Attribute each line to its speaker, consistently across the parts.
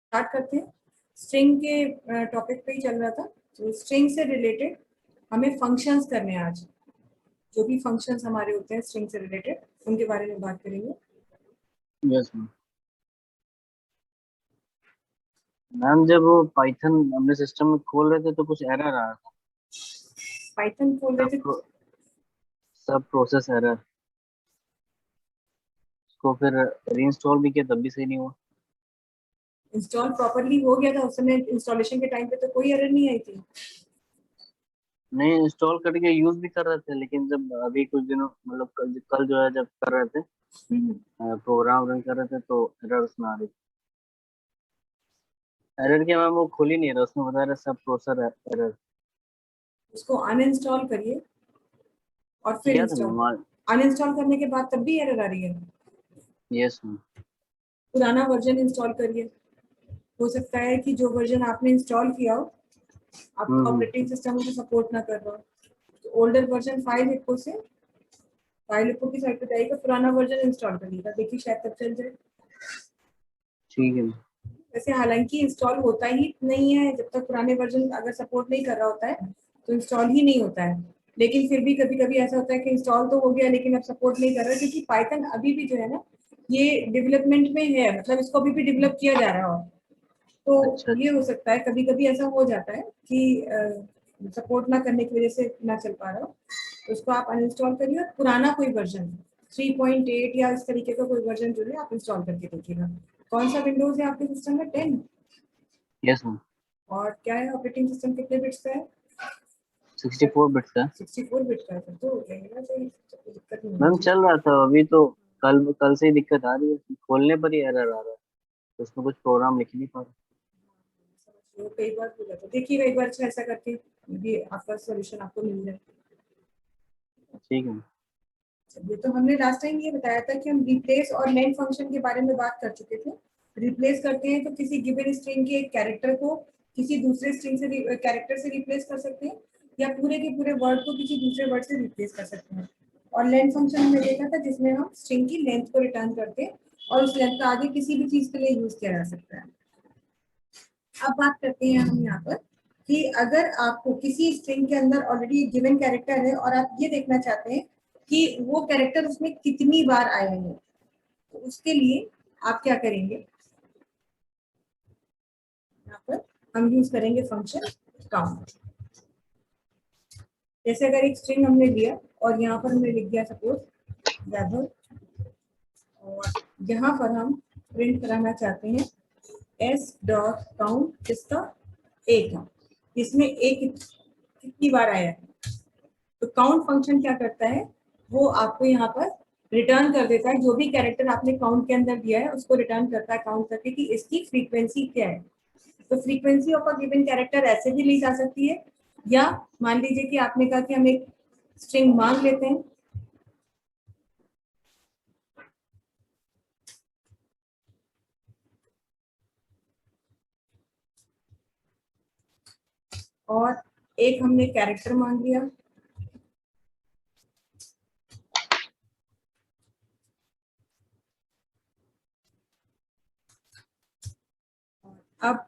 Speaker 1: Start करते हैं। String के टॉपिक पे ही चल रहा था, तो स्ट्रिंग से रिलेटेड हमें फंक्शंस करने हैं आज। जो भी फंक्शंस हमारे होते हैं स्ट्रिंग से रिलेटेड, उनके बारे में बात करेंगे।
Speaker 2: यस मैम, जब वो पाइथन हमने सिस्टम में खोल रहे थे तो कुछ एरर आ रहा था।
Speaker 1: पाइथन खोल रहे थे,
Speaker 2: सब प्रोसेस एरर। उसको फिर रीइंस्टॉल भी किया तब भी सही नहीं हुआ।
Speaker 1: इंस्टॉल प्रॉपरली हो गया था उस समय, इंस्टॉलेशन के टाइम पे तो कोई एरर नहीं आई थी।
Speaker 2: नहीं, इंस्टॉल करके यूज भी कर रहे थे, लेकिन जब अभी कुछ दिनों मतलब कल जो है जब कर रहे थे
Speaker 1: हम्म,
Speaker 2: प्रोग्राम रन कर रहे थे तो एरर उसमें आ रही। एरर क्या मैम, वो खुल ही नहीं रहा, उसमें बता रहा सब प्रोसेसर एरर।
Speaker 1: उसको अनइंस्टॉल करिए और फिर
Speaker 2: किया था
Speaker 1: इंस्टॉल।
Speaker 2: मैम।
Speaker 1: अनइंस्टॉल करने के बाद तब भी एरर आ रही है।
Speaker 2: Yes ma'am.
Speaker 1: पुराना वर्जन इंस्टॉल करिए। हो सकता है कि जो वर्जन आपने इंस्टॉल किया हो, आपका
Speaker 2: हम्म।
Speaker 1: ऑपरेटिंग सिस्टम उसे सपोर्ट ना कर रहा हो, तो ओल्डर वर्जन फाइल हिप्पो से, फाइल हिप्पो की साइट पे जाइएगा, पुराना वर्जन इंस्टॉल करिएगा, देखिए शायद तब चल जाए।
Speaker 2: ठीक है।
Speaker 1: वैसे हालांकि इंस्टॉल होता ही नहीं है जब तक पुराने वर्जन अगर सपोर्ट नहीं कर रहा होता है, तो इंस्टॉल ही नहीं होता है। लेकिन फिर भी कभी कभी ऐसा होता है कि इंस्टॉल तो हो गया लेकिन अब सपोर्ट नहीं कर रहा, क्योंकि पाइथन अभी भी जो है ना, ये डेवलपमेंट में है, मतलब इसको अभी भी डेवलप किया जा रहा हो। तो
Speaker 2: अच्छा
Speaker 1: ये हो
Speaker 2: अच्छा।
Speaker 1: सकता है, कभी कभी ऐसा हो जाता है कि सपोर्ट ना करने की वजह से ना चल पा रहा हो, तो उसको आप अनइंस्टॉल करिए और पुराना कोई वर्जन 3.8 या इस तरीके का कोई वर्जन जो है आप इंस्टॉल करके देखिएगा। कौन सा विंडोज है आपके सिस्टम में? 10?
Speaker 2: Yes ma'am.
Speaker 1: और क्या है, ऑपरेटिंग सिस्टम कितने बिट्स का है?
Speaker 2: 64 बिट्स का।
Speaker 1: 64 बिट का है, फिर तो हो जाएगा, तो दिक्कत नहीं होनी
Speaker 2: मैम
Speaker 1: चाहिए।
Speaker 2: चल रहा था अभी तो। कल कल से ही दिक्कत आ रही है, खोलने पर ही एरर आ रहा है। तो उसमें कुछ प्रोग्राम लिख नहीं पा रहा।
Speaker 1: वो कई बार हो जाता है, देखिएगा एक बार अच्छा ऐसा करके, ये आपका सोल्यूशन आपको मिल जाए।
Speaker 2: ठीक है।
Speaker 1: चलिए, तो हमने लास्ट टाइम ये बताया था कि हम रिप्लेस और लेंथ फंक्शन के बारे में बात कर चुके थे। रिप्लेस करते हैं तो किसी गिवन स्ट्रिंग के एक कैरेक्टर को किसी दूसरे स्ट्रिंग से कैरेक्टर से रिप्लेस कर सकते हैं, या पूरे के पूरे वर्ड को किसी दूसरे वर्ड से रिप्लेस कर सकते हैं। और लेंथ फंक्शन हमने देखा था जिसमें हम स्ट्रिंग की लेंथ को रिटर्न करते हैं और उस लेंथ का आगे किसी भी चीज के लिए यूज किया जा सकता है। अब बात करते हैं हम यहाँ पर कि अगर आपको किसी स्ट्रिंग के अंदर ऑलरेडी एक गिवन कैरेक्टर है और आप ये देखना चाहते हैं कि वो कैरेक्टर उसमें कितनी बार आए हैं, तो उसके लिए आप क्या करेंगे? यहाँ पर हम यूज करेंगे फंक्शन काउंट। जैसे अगर एक स्ट्रिंग हमने लिया और यहाँ पर हमने लिख दिया सपोज वैभव, और यहाँ पर हम प्रिंट कराना चाहते हैं एस डॉट काउंट, किसका? एक है, इसमें एक कितनी बार आया है। तो काउंट फंक्शन क्या करता है, वो आपको यहाँ पर रिटर्न कर देता है, जो भी कैरेक्टर आपने काउंट के अंदर दिया है उसको रिटर्न करता है काउंट करके कि इसकी फ्रीक्वेंसी क्या है। तो frequency of a given character ऐसे भी ली जा सकती है, या मान लीजिए कि आपने कहा कि हम एक स्ट्रिंग मांग लेते हैं, और एक हमने कैरेक्टर मांग लिया। अब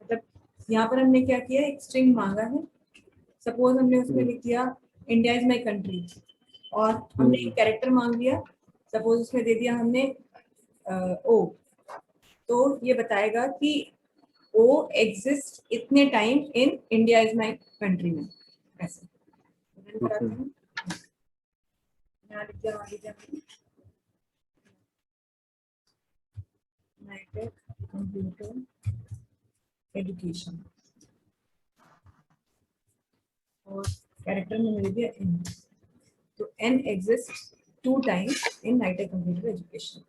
Speaker 1: मतलब यहाँ पर हमने क्या किया, एक स्ट्रिंग मांगा है, सपोज हमने उसमें लिख दिया इंडिया इज माई कंट्री, और हमने एक कैरेक्टर मांग लिया, सपोज उसमें दे दिया हमने ओ। तो ये बताएगा कि ओ एग्जिस्ट इतने time in India is my country में, ऐसे रन
Speaker 2: ओके।
Speaker 1: कराते हैं। यहाँ लिख दिया, मान लीजिए हमने यूनाइटेड कंप्यूटर एजुकेशन, और कैरेक्टर में मिल दिया इन। तो n exists 2 times in NITEC computer education.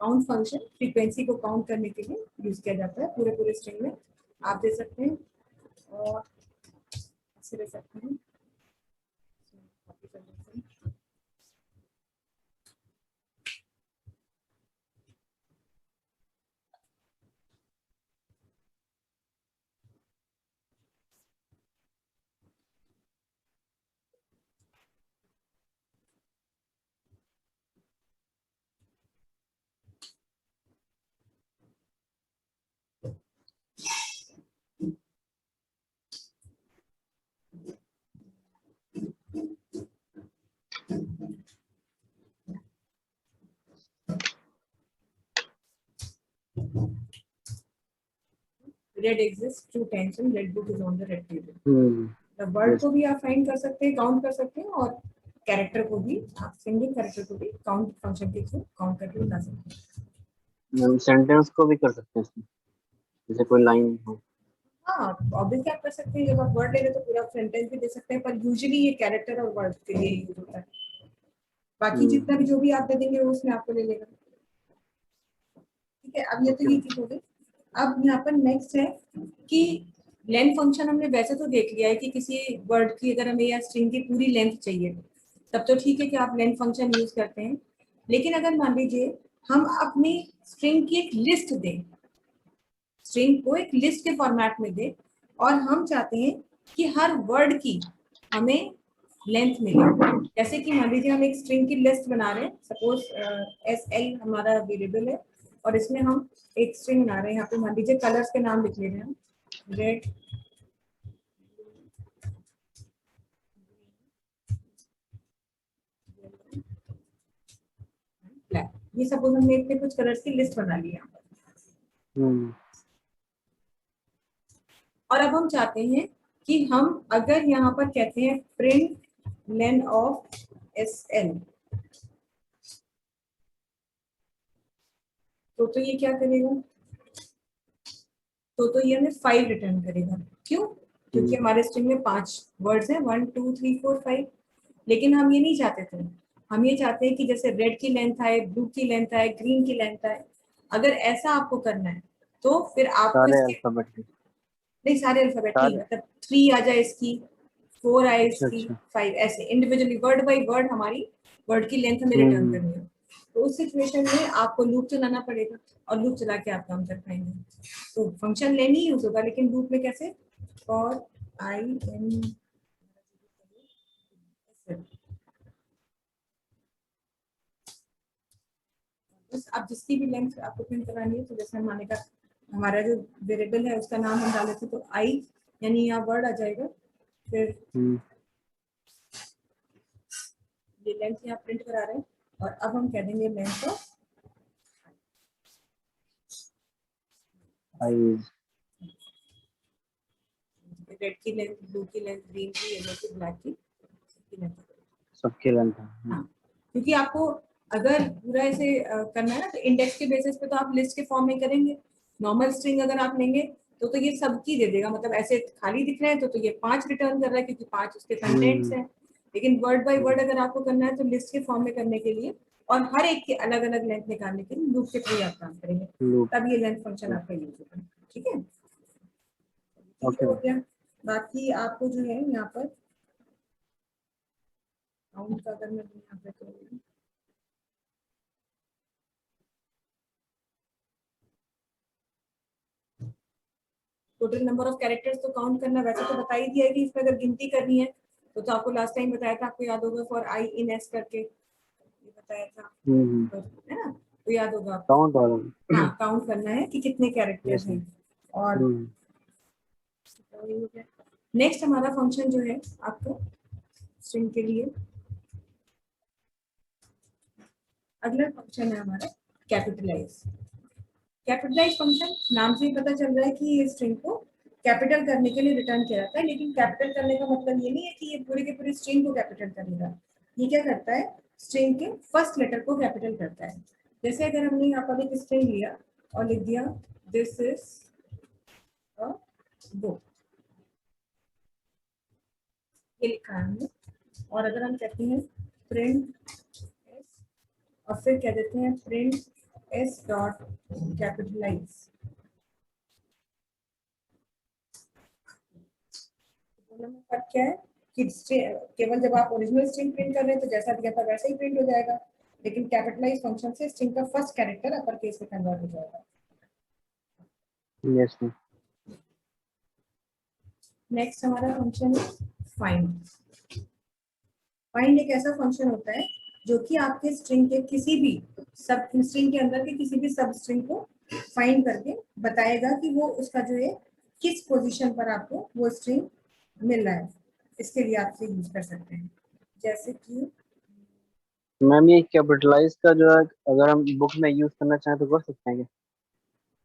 Speaker 1: Count function frequency को काउंट करने के लिए यूज किया जाता है पूरे पूरे स्ट्रिंग में। आप दे सकते हैं और ऐसे दे सकते हैं। कॉपी कर लेते हैं। Red exists 2 times in red book is on the red table. The word को भी आप फाइंड कर सकते हैं, काउंट कर सकते हैं, और कैरेक्टर को भी आप सिंगल कैरेक्टर को भी काउंट फंक्शन के थ्रू काउंट करके बता सकते हैं।
Speaker 2: सेंटेंस को भी कर सकते हैं इसमें, जैसे कोई लाइन हो।
Speaker 1: हाँ, ऑब्वियसली आप कर सकते हैं। जब आप वर्ड ले रहे तो पूरा सेंटेंस भी दे सकते हैं, पर यूजुअली ये कैरेक्टर और वर्ड के लिए यूज होता है। बाकी जितना भी जो भी आप दे देंगे वो उसमें आपको ले लेगा। ठीक है, अब ये तो ये चीज हो गई। अब यहाँ पर नेक्स्ट है कि लेंथ फंक्शन हमने वैसे तो देख लिया है कि किसी वर्ड की अगर हमें या स्ट्रिंग की पूरी लेंथ चाहिए तब तो ठीक है कि आप लेंथ फंक्शन यूज करते हैं। लेकिन अगर मान लीजिए हम अपनी स्ट्रिंग की एक लिस्ट दें, स्ट्रिंग को एक लिस्ट के फॉर्मेट में दें, और हम चाहते हैं कि हर वर्ड की हमें लेंथ मिले। जैसे कि मान लीजिए हम एक स्ट्रिंग की लिस्ट बना रहे हैं, सपोज SL हमारा वेरिएबल है और इसमें हम एक स्ट्रिंग बना रहे हैं। यहाँ पे मान लीजिए कलर्स के नाम लिख ले रहे हैं, रेड, ब्लैक। ये सपोज हमने इतने कुछ कलर्स की लिस्ट बना ली यहाँ पर। और अब हम चाहते हैं कि हम अगर यहाँ पर कहते हैं प्रिंट लेन ऑफ SL, तो ये क्या करेगा? तो ये हमें 5 रिटर्न करेगा। क्यों? क्योंकि हमारे स्ट्रिंग में 5 वर्ड्स हैं, 1 2 3 4 5। लेकिन हम ये नहीं चाहते थे। हम ये चाहते हैं कि जैसे रेड की लेंथ आए, ब्लू की लेंथ आए, ग्रीन की लेंथ आए। अगर ऐसा आपको करना है तो फिर आपको
Speaker 2: सारे
Speaker 1: इसके
Speaker 2: अल्फाबेट
Speaker 1: नहीं, सारे अल्फाबेट नहीं,
Speaker 2: सारे।
Speaker 1: मतलब 3 आ जाए इसकी, 4 आए
Speaker 2: अच्छा
Speaker 1: इसकी,
Speaker 2: अच्छा।
Speaker 1: 5, ऐसे इंडिविजुअली वर्ड बाय वर्ड हमारी वर्ड की लेंथ हमें रिटर्न करनी है। तो उस सिचुएशन में आपको लूप चलाना पड़ेगा और लूप चला के आप काम कर पाएंगे। तो फंक्शन लेन ही यूज होगा, लेकिन लूप में कैसे? फॉर आई एन, बस आप जिसकी भी लेंथ आपको प्रिंट करानी है, तो जैसे हमारे का हमारा जो वेरिएबल है उसका नाम हम डाले थे, तो आई यानी यहाँ वर्ड आ जाएगा। फिर ये लेंथ यहाँ प्रिंट करा रहे हैं, और अब हम कह देंगे लेंथ ऑफ
Speaker 2: आई,
Speaker 1: रेड की लेंथ, ब्लू की लेंथ, ग्रीन की, येलो की, ब्लैक की लेंथ।
Speaker 2: सबके लेंथ।
Speaker 1: हाँ, क्योंकि आपको अगर पूरा ऐसे करना है ना, तो इंडेक्स के बेसिस पे तो आप लिस्ट के फॉर्म में करेंगे। नॉर्मल स्ट्रिंग अगर आप लेंगे तो ये सबकी दे देगा, मतलब ऐसे खाली दिख रहे हैं तो ये 5 रिटर्न कर रहा है क्योंकि 5 उसके कंटेंट्स हैं। लेकिन वर्ड बाय वर्ड अगर आपको करना है तो लिस्ट के फॉर्म में करने के लिए और हर एक के अलग अलग लेंथ निकालने के लिए लूप के थ्रू आप काम करेंगे, तब ये लेंथ फंक्शन आपका यूज होगा। ठीक है, ठीक हो गया। बाकी आपको जो है यहाँ पर काउंट का अगर मैं यहाँ पे करूँ, टोटल नंबर ऑफ कैरेक्टर्स तो काउंट करना वैसे तो बता ही दिया है कि इसमें अगर गिनती करनी है तो आपको लास्ट टाइम बताया था, आपको याद होगा, फॉर आई इन एस करके ये बताया था, है ना? तो याद होगा आपको।
Speaker 2: काउंट,
Speaker 1: हाँ, काउंट करना है कि कितने कैरेक्टर्स हैं। और नेक्स्ट हमारा फंक्शन जो है आपको स्ट्रिंग के लिए, अगला फंक्शन है हमारा कैपिटलाइज। कैपिटलाइज फंक्शन नाम से ही पता चल रहा है कि ये स्ट्रिंग को कैपिटल करने के लिए रिटर्न किया जाता है। लेकिन कैपिटल करने का मतलब ये नहीं है कि ये पूरे के पूरे स्ट्रिंग को कैपिटल करेगा। ये क्या करता है? स्ट्रिंग के फर्स्ट लेटर को कैपिटल करता है। जैसे अगर हमने यहाँ पर एक स्ट्रिंग लिया और लिख दिया दिस इज अ बुक, ये लिखा है हमने। और अगर हम कहते हैं प्रिंट एस और फिर कह देते हैं प्रिंट एस डॉट कैपिटलाइज, दोनों में फर्क क्या है कि केवल जब आप ओरिजिनल स्ट्रिंग प्रिंट कर रहे हैं तो जैसा दिया था वैसा ही प्रिंट हो जाएगा, लेकिन कैपिटलाइज फंक्शन से स्ट्रिंग का फर्स्ट कैरेक्टर अपर केस में कन्वर्ट हो जाएगा।
Speaker 2: Yes ma'am.
Speaker 1: नेक्स्ट हमारा फंक्शन है फाइंड। फाइंड एक ऐसा फंक्शन होता है जो कि आपके स्ट्रिंग के किसी भी सब स्ट्रिंग के अंदर के किसी भी सब स्ट्रिंग को फाइंड करके बताएगा कि वो उसका जो है किस पोजीशन पर आपको वो स्ट्रिंग मिल रहा है। इसके लिए आप इसे यूज कर सकते हैं, जैसे कि
Speaker 2: मैम ये कैपिटलाइज का जो है अगर हम बुक में यूज करना चाहें तो कर सकते हैं क्या?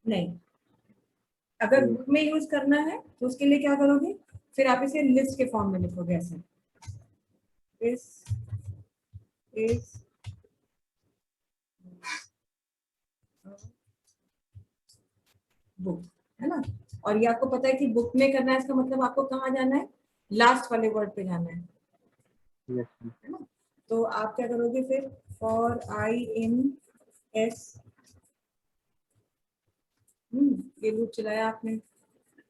Speaker 1: नहीं, अगर
Speaker 2: हम्म,
Speaker 1: बुक में यूज करना है तो उसके लिए क्या करोगे, फिर आप इसे लिस्ट के फॉर्म में लिखोगे ऐसे, दिस इज बुक, है ना। और ये आपको पता है कि बुक में करना है, इसका मतलब आपको कहाँ जाना है, लास्ट वाले वर्ड पे जाना
Speaker 2: यस मैम।
Speaker 1: है ना। तो आप क्या करोगे फिर, फॉर आई इन एस, ये लूप चलाया आपने।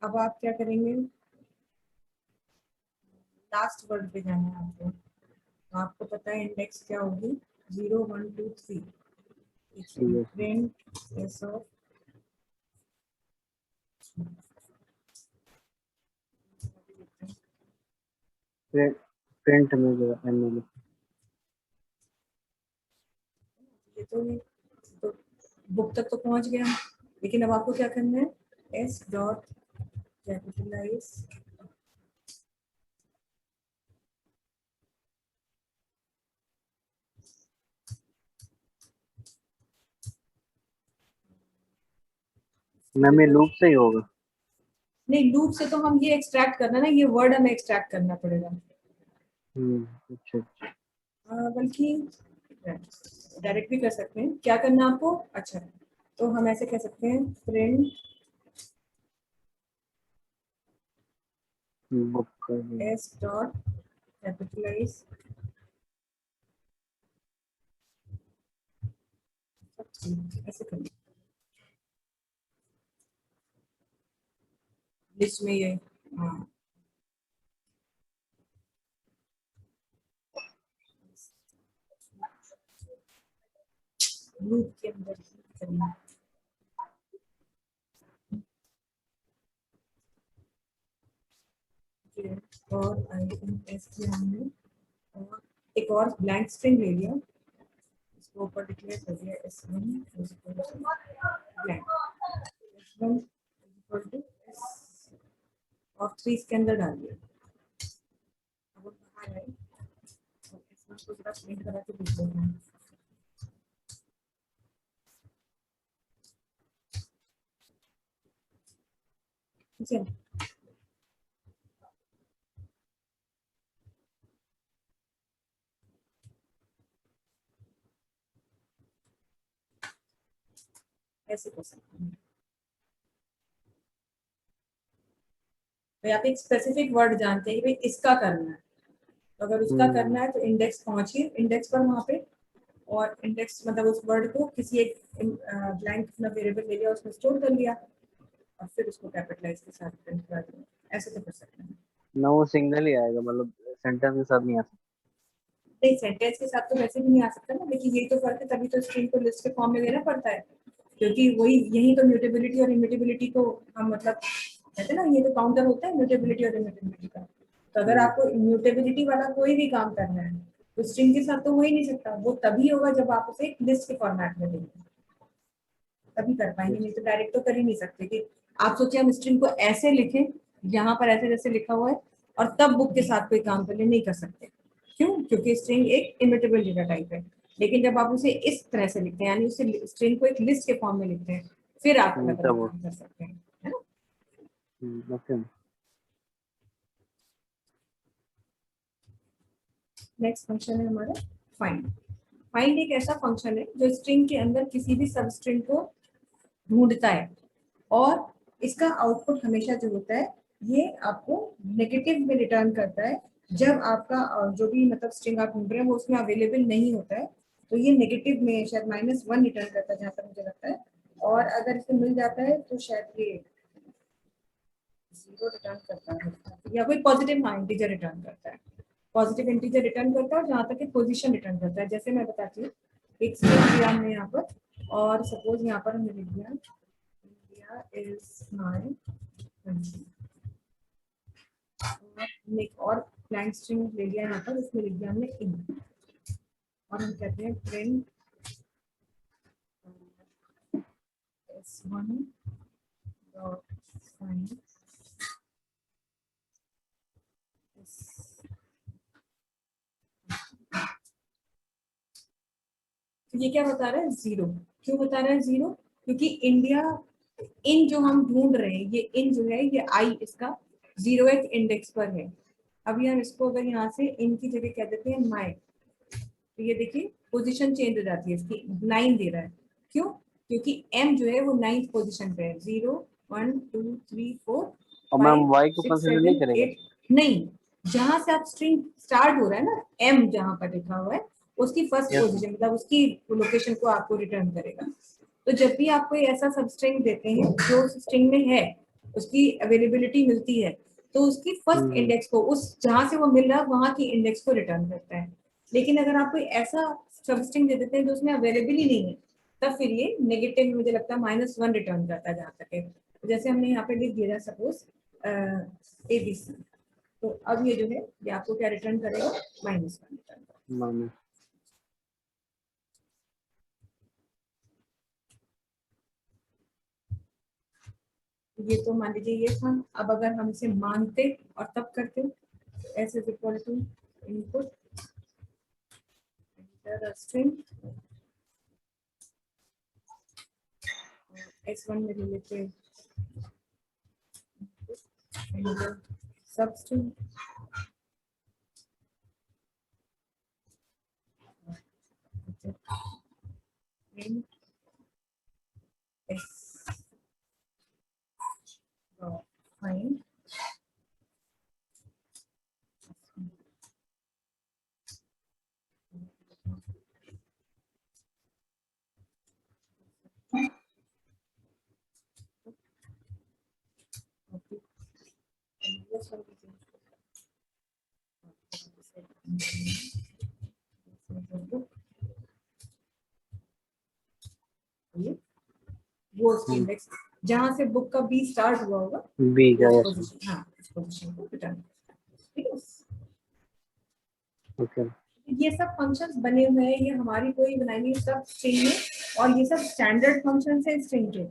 Speaker 1: अब आप क्या करेंगे, लास्ट वर्ड पे जाना है आपको। तो आपको पता है इंडेक्स क्या होगी, 0 1 2 3।
Speaker 2: Yes ma'am.
Speaker 1: Print S of,
Speaker 2: print में जो है एम में
Speaker 1: ये तो बुक तक तो पहुंच गया, लेकिन अब आपको क्या करना है, एस डॉट कैपिटलाइज
Speaker 2: मैम ये लूप से ही होगा।
Speaker 1: नहीं, लूप से तो हम ये एक्सट्रैक्ट करना ना, ये वर्ड हमें एक्सट्रैक्ट करना पड़ेगा।
Speaker 2: अच्छा अच्छा।
Speaker 1: बल्कि डायरेक्ट भी कर सकते हैं, क्या करना है आपको, अच्छा तो हम ऐसे कह सकते हैं प्रिंट
Speaker 2: बुक का
Speaker 1: एस डॉट कैपिटलाइज ऐसे करिए लिस्ट में ये, हाँ लूप के अंदर ही करिए। और आई एस किया हमने, और एक और ब्लैंक स्ट्रिंग ले लिया, इसको ऊपर डिक्लेयर कर दिया s1 blank, s1 equal to s और 3 इसके अंदर डाल दिया। अब वो बाहर आए तो s1 को जरा प्रिंट करा के देख लेते हैं, ठीक है। ऐसे कर सकते हैं, तो आप एक स्पेसिफिक वर्ड जानते हैं कि भाई इसका करना है, तो अगर उसका करना है तो इंडेक्स पहुंचिए इंडेक्स पर वहां पे, और इंडेक्स मतलब उस वर्ड को किसी एक ब्लैंक अपना वेरिएबल ले लिया, उसमें स्टोर कर लिया और फिर उसको कैपिटलाइज के साथ प्रिंट करा दिया, ऐसे तो कर सकते हैं।
Speaker 2: ना वो सिंगल ही आएगा मतलब सेंटेंस के साथ नहीं आ सकता।
Speaker 1: नहीं, सेंटेंस के साथ तो वैसे भी नहीं आ सकता ना, लेकिन यही तो फर्क है, तभी तो स्ट्रिंग को लिस्ट के फॉर्म में देना पड़ता है, क्योंकि वही यही तो म्यूटेबिलिटी और इम्यूटेबिलिटी को हम मतलब कहते हैं ना, ये तो काउंटर होता है म्यूटेबिलिटी और इम्यूटेबिलिटी का। तो अगर
Speaker 2: हम्म,
Speaker 1: आपको इम्यूटेबिलिटी वाला कोई भी काम करना है तो स्ट्रिंग के साथ तो हो ही नहीं सकता, वो तभी होगा जब आप उसे एक लिस्ट के फॉर्मेट में देंगे, तभी कर पाएंगे,
Speaker 2: yes,
Speaker 1: नहीं तो डायरेक्ट तो कर ही नहीं सकते कि आप सोचिए हम स्ट्रिंग को ऐसे लिखें, यहाँ पर ऐसे जैसे लिखा हुआ है, और तब बुक के साथ कोई काम करने नहीं कर सकते। क्यों, क्योंकि स्ट्रिंग एक इमिटेबल डेटा टाइप है। लेकिन जब आप उसे इस तरह से लिखते हैं, यानी उसे स्ट्रिंग को एक लिस्ट के फॉर्म में लिखते हैं, फिर आप अलग अलग
Speaker 2: तब वो
Speaker 1: काम कर सकते हैं, है ना।
Speaker 2: ओके।
Speaker 1: नेक्स्ट फंक्शन है हमारा फाइंड। फाइंड एक ऐसा फंक्शन है जो स्ट्रिंग के अंदर किसी भी सब स्ट्रिंग को ढूंढता है, और इसका आउटपुट हमेशा जो होता है ये आपको नेगेटिव में रिटर्न करता है, जब आपका जो भी मतलब स्ट्रिंग आप ढूंढ रहे हैं वो उसमें अवेलेबल नहीं होता है, तो ये नेगेटिव में शायद -1 रिटर्न करता है जहाँ तक मुझे लगता है, और अगर इसे मिल जाता है तो शायद ये 0 रिटर्न करता है, या कोई पॉजिटिव हाँ इंटीजर रिटर्न करता है, पॉजिटिव इंटीजर रिटर्न करता है, और जहाँ तक पोजीशन रिटर्न करता है। जैसे मैं बताती हूँ, एक स्ट्रिंग दिया हमने यहाँ पर, और सपोज यहाँ पर हमने लिख दिया इंडिया इज माय कंट्री, हमने एक और ब्लैंक स्ट्रिंग ले लिया यहाँ पर, उसमें लिख दिया हमने इन, और हम कहते हैं प्रिंट s1 डॉट फाइंड, ये क्या बता रहा है 0, क्यों बता रहा है 0, क्योंकि इंडिया इन जो हम ढूंढ रहे हैं, ये इन जो है ये आई इसका 0th इंडेक्स पर है। अभी हम इसको अगर यहाँ से इन की जगह कह देते हैं माई, तो ये देखिए पोजीशन चेंज हो जाती है इसकी, 9 दे रहा है, क्यों, क्योंकि एम जो है वो 9th पोजीशन पे है, 0 1 2 3 4
Speaker 2: और मैम
Speaker 1: 5
Speaker 2: वाई को
Speaker 1: 6
Speaker 2: कंसीडर नहीं
Speaker 1: 7
Speaker 2: करेगा?
Speaker 1: 8, नहीं, जहां से आप स्ट्रिंग स्टार्ट हो रहा है ना, एम जहां पर लिखा हुआ है उसकी फर्स्ट
Speaker 2: यस।
Speaker 1: पोजीशन मतलब उसकी लोकेशन को आपको रिटर्न करेगा। तो जब भी आप कोई ऐसा सब स्ट्रिंग देते हैं जो स्ट्रिंग में है, उसकी अवेलेबिलिटी मिलती है, तो उसकी फर्स्ट इंडेक्स को, उस जहां से वो मिल रहा है वहां की इंडेक्स को रिटर्न करता है। लेकिन अगर आप कोई ऐसा सब स्ट्रिंग दे देते हैं जो उसमें अवेलेबल ही नहीं है, तब फिर ये नेगेटिव मुझे लगता है -1 रिटर्न करता है जहाँ तक है। जैसे हमने यहाँ पे लिख दिया सपोज ABC, तो अब ये जो है ये आपको क्या रिटर्न करेगा, -1 रिटर्न करेगा। ये तो मान लीजिए ये था। अब अगर हम इसे मानते और तब करते, s is equal to input string s1 में ले लेते सब स्ट्रिंग, फाइन वो उसकी इंडेक्स जहां से बुक का बी स्टार्ट हुआ होगा,
Speaker 2: बी का, यस
Speaker 1: पोजीशन, हाँ इस पोजीशन को रिटर्न, ठीक है।
Speaker 2: ओके।
Speaker 1: ये सब फंक्शंस बने हुए हैं, ये हमारी कोई बनाई हुई सब स्ट्रिंग है, और ये सब स्टैंडर्ड फंक्शंस है स्ट्रिंग के।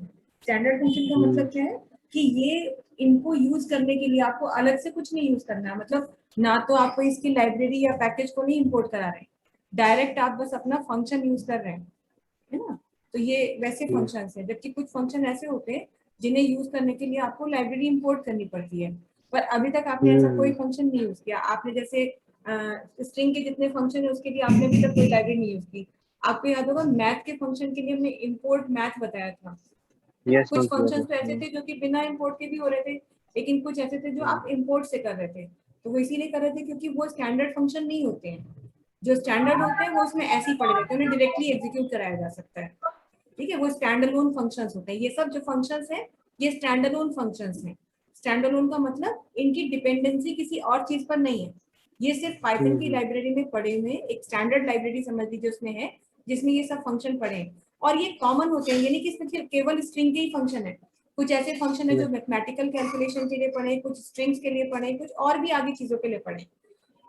Speaker 1: स्टैंडर्ड फंक्शन का मतलब क्या है कि ये इनको यूज करने के लिए आपको अलग से कुछ नहीं यूज करना है, मतलब ना तो आपको इसकी लाइब्रेरी या पैकेज को नहीं इंपोर्ट करा रहे हैं, डायरेक्ट आप बस अपना फंक्शन यूज कर रहे हैं, है ना। तो ये वैसे फंक्शंस हैं, जबकि कुछ फंक्शन ऐसे होते हैं जिन्हें यूज करने के लिए आपको लाइब्रेरी इंपोर्ट करनी पड़ती है, पर अभी तक आपने ऐसा कोई फंक्शन नहीं यूज किया। आपने जैसे स्ट्रिंग के जितने फंक्शन है उसके लिए आपने अभी तक कोई लाइब्रेरी नहीं यूज की। आपको याद होगा मैथ के फंक्शन के लिए हमने इंपोर्ट मैथ बताया था, कुछ फंक्शंस तो ऐसे थे जो कि बिना इंपोर्ट के भी हो रहे थे, लेकिन कुछ ऐसे थे जो आप इंपोर्ट से कर रहे थे। तो वो इसीलिए कर रहे थे क्योंकि वो स्टैंडर्ड फंक्शन नहीं होते हैं, जो स्टैंडर्ड होते हैं वो उसमें ऐसे ही पड़े रहते हैं, उन्हें डायरेक्टली एग्जीक्यूट कराया जा सकता है, ठीक है, वो स्टैंड अलोन फंक्शंस होते हैं। ये सब जो फंक्शंस हैं ये स्टैंड अलोन फंक्शंस हैं। स्टैंड अलोन का मतलब इनकी डिपेंडेंसी किसी और चीज पर नहीं है, ये सिर्फ पाइथन की लाइब्रेरी में पड़े हुए एक स्टैंडर्ड लाइब्रेरी समझ लीजिए उसमें है, जिसमें ये सब फंक्शन पड़े हैं, और ये कॉमन होते हैं, यानी कि इसमें केवल स्ट्रिंग के ही फंक्शन है। कुछ ऐसे फंक्शन है जो मैथमेटिकल कैलकुलेशन के लिए पड़े, कुछ स्ट्रिंग्स के लिए पड़े, कुछ और भी आगे चीजों के लिए पड़े।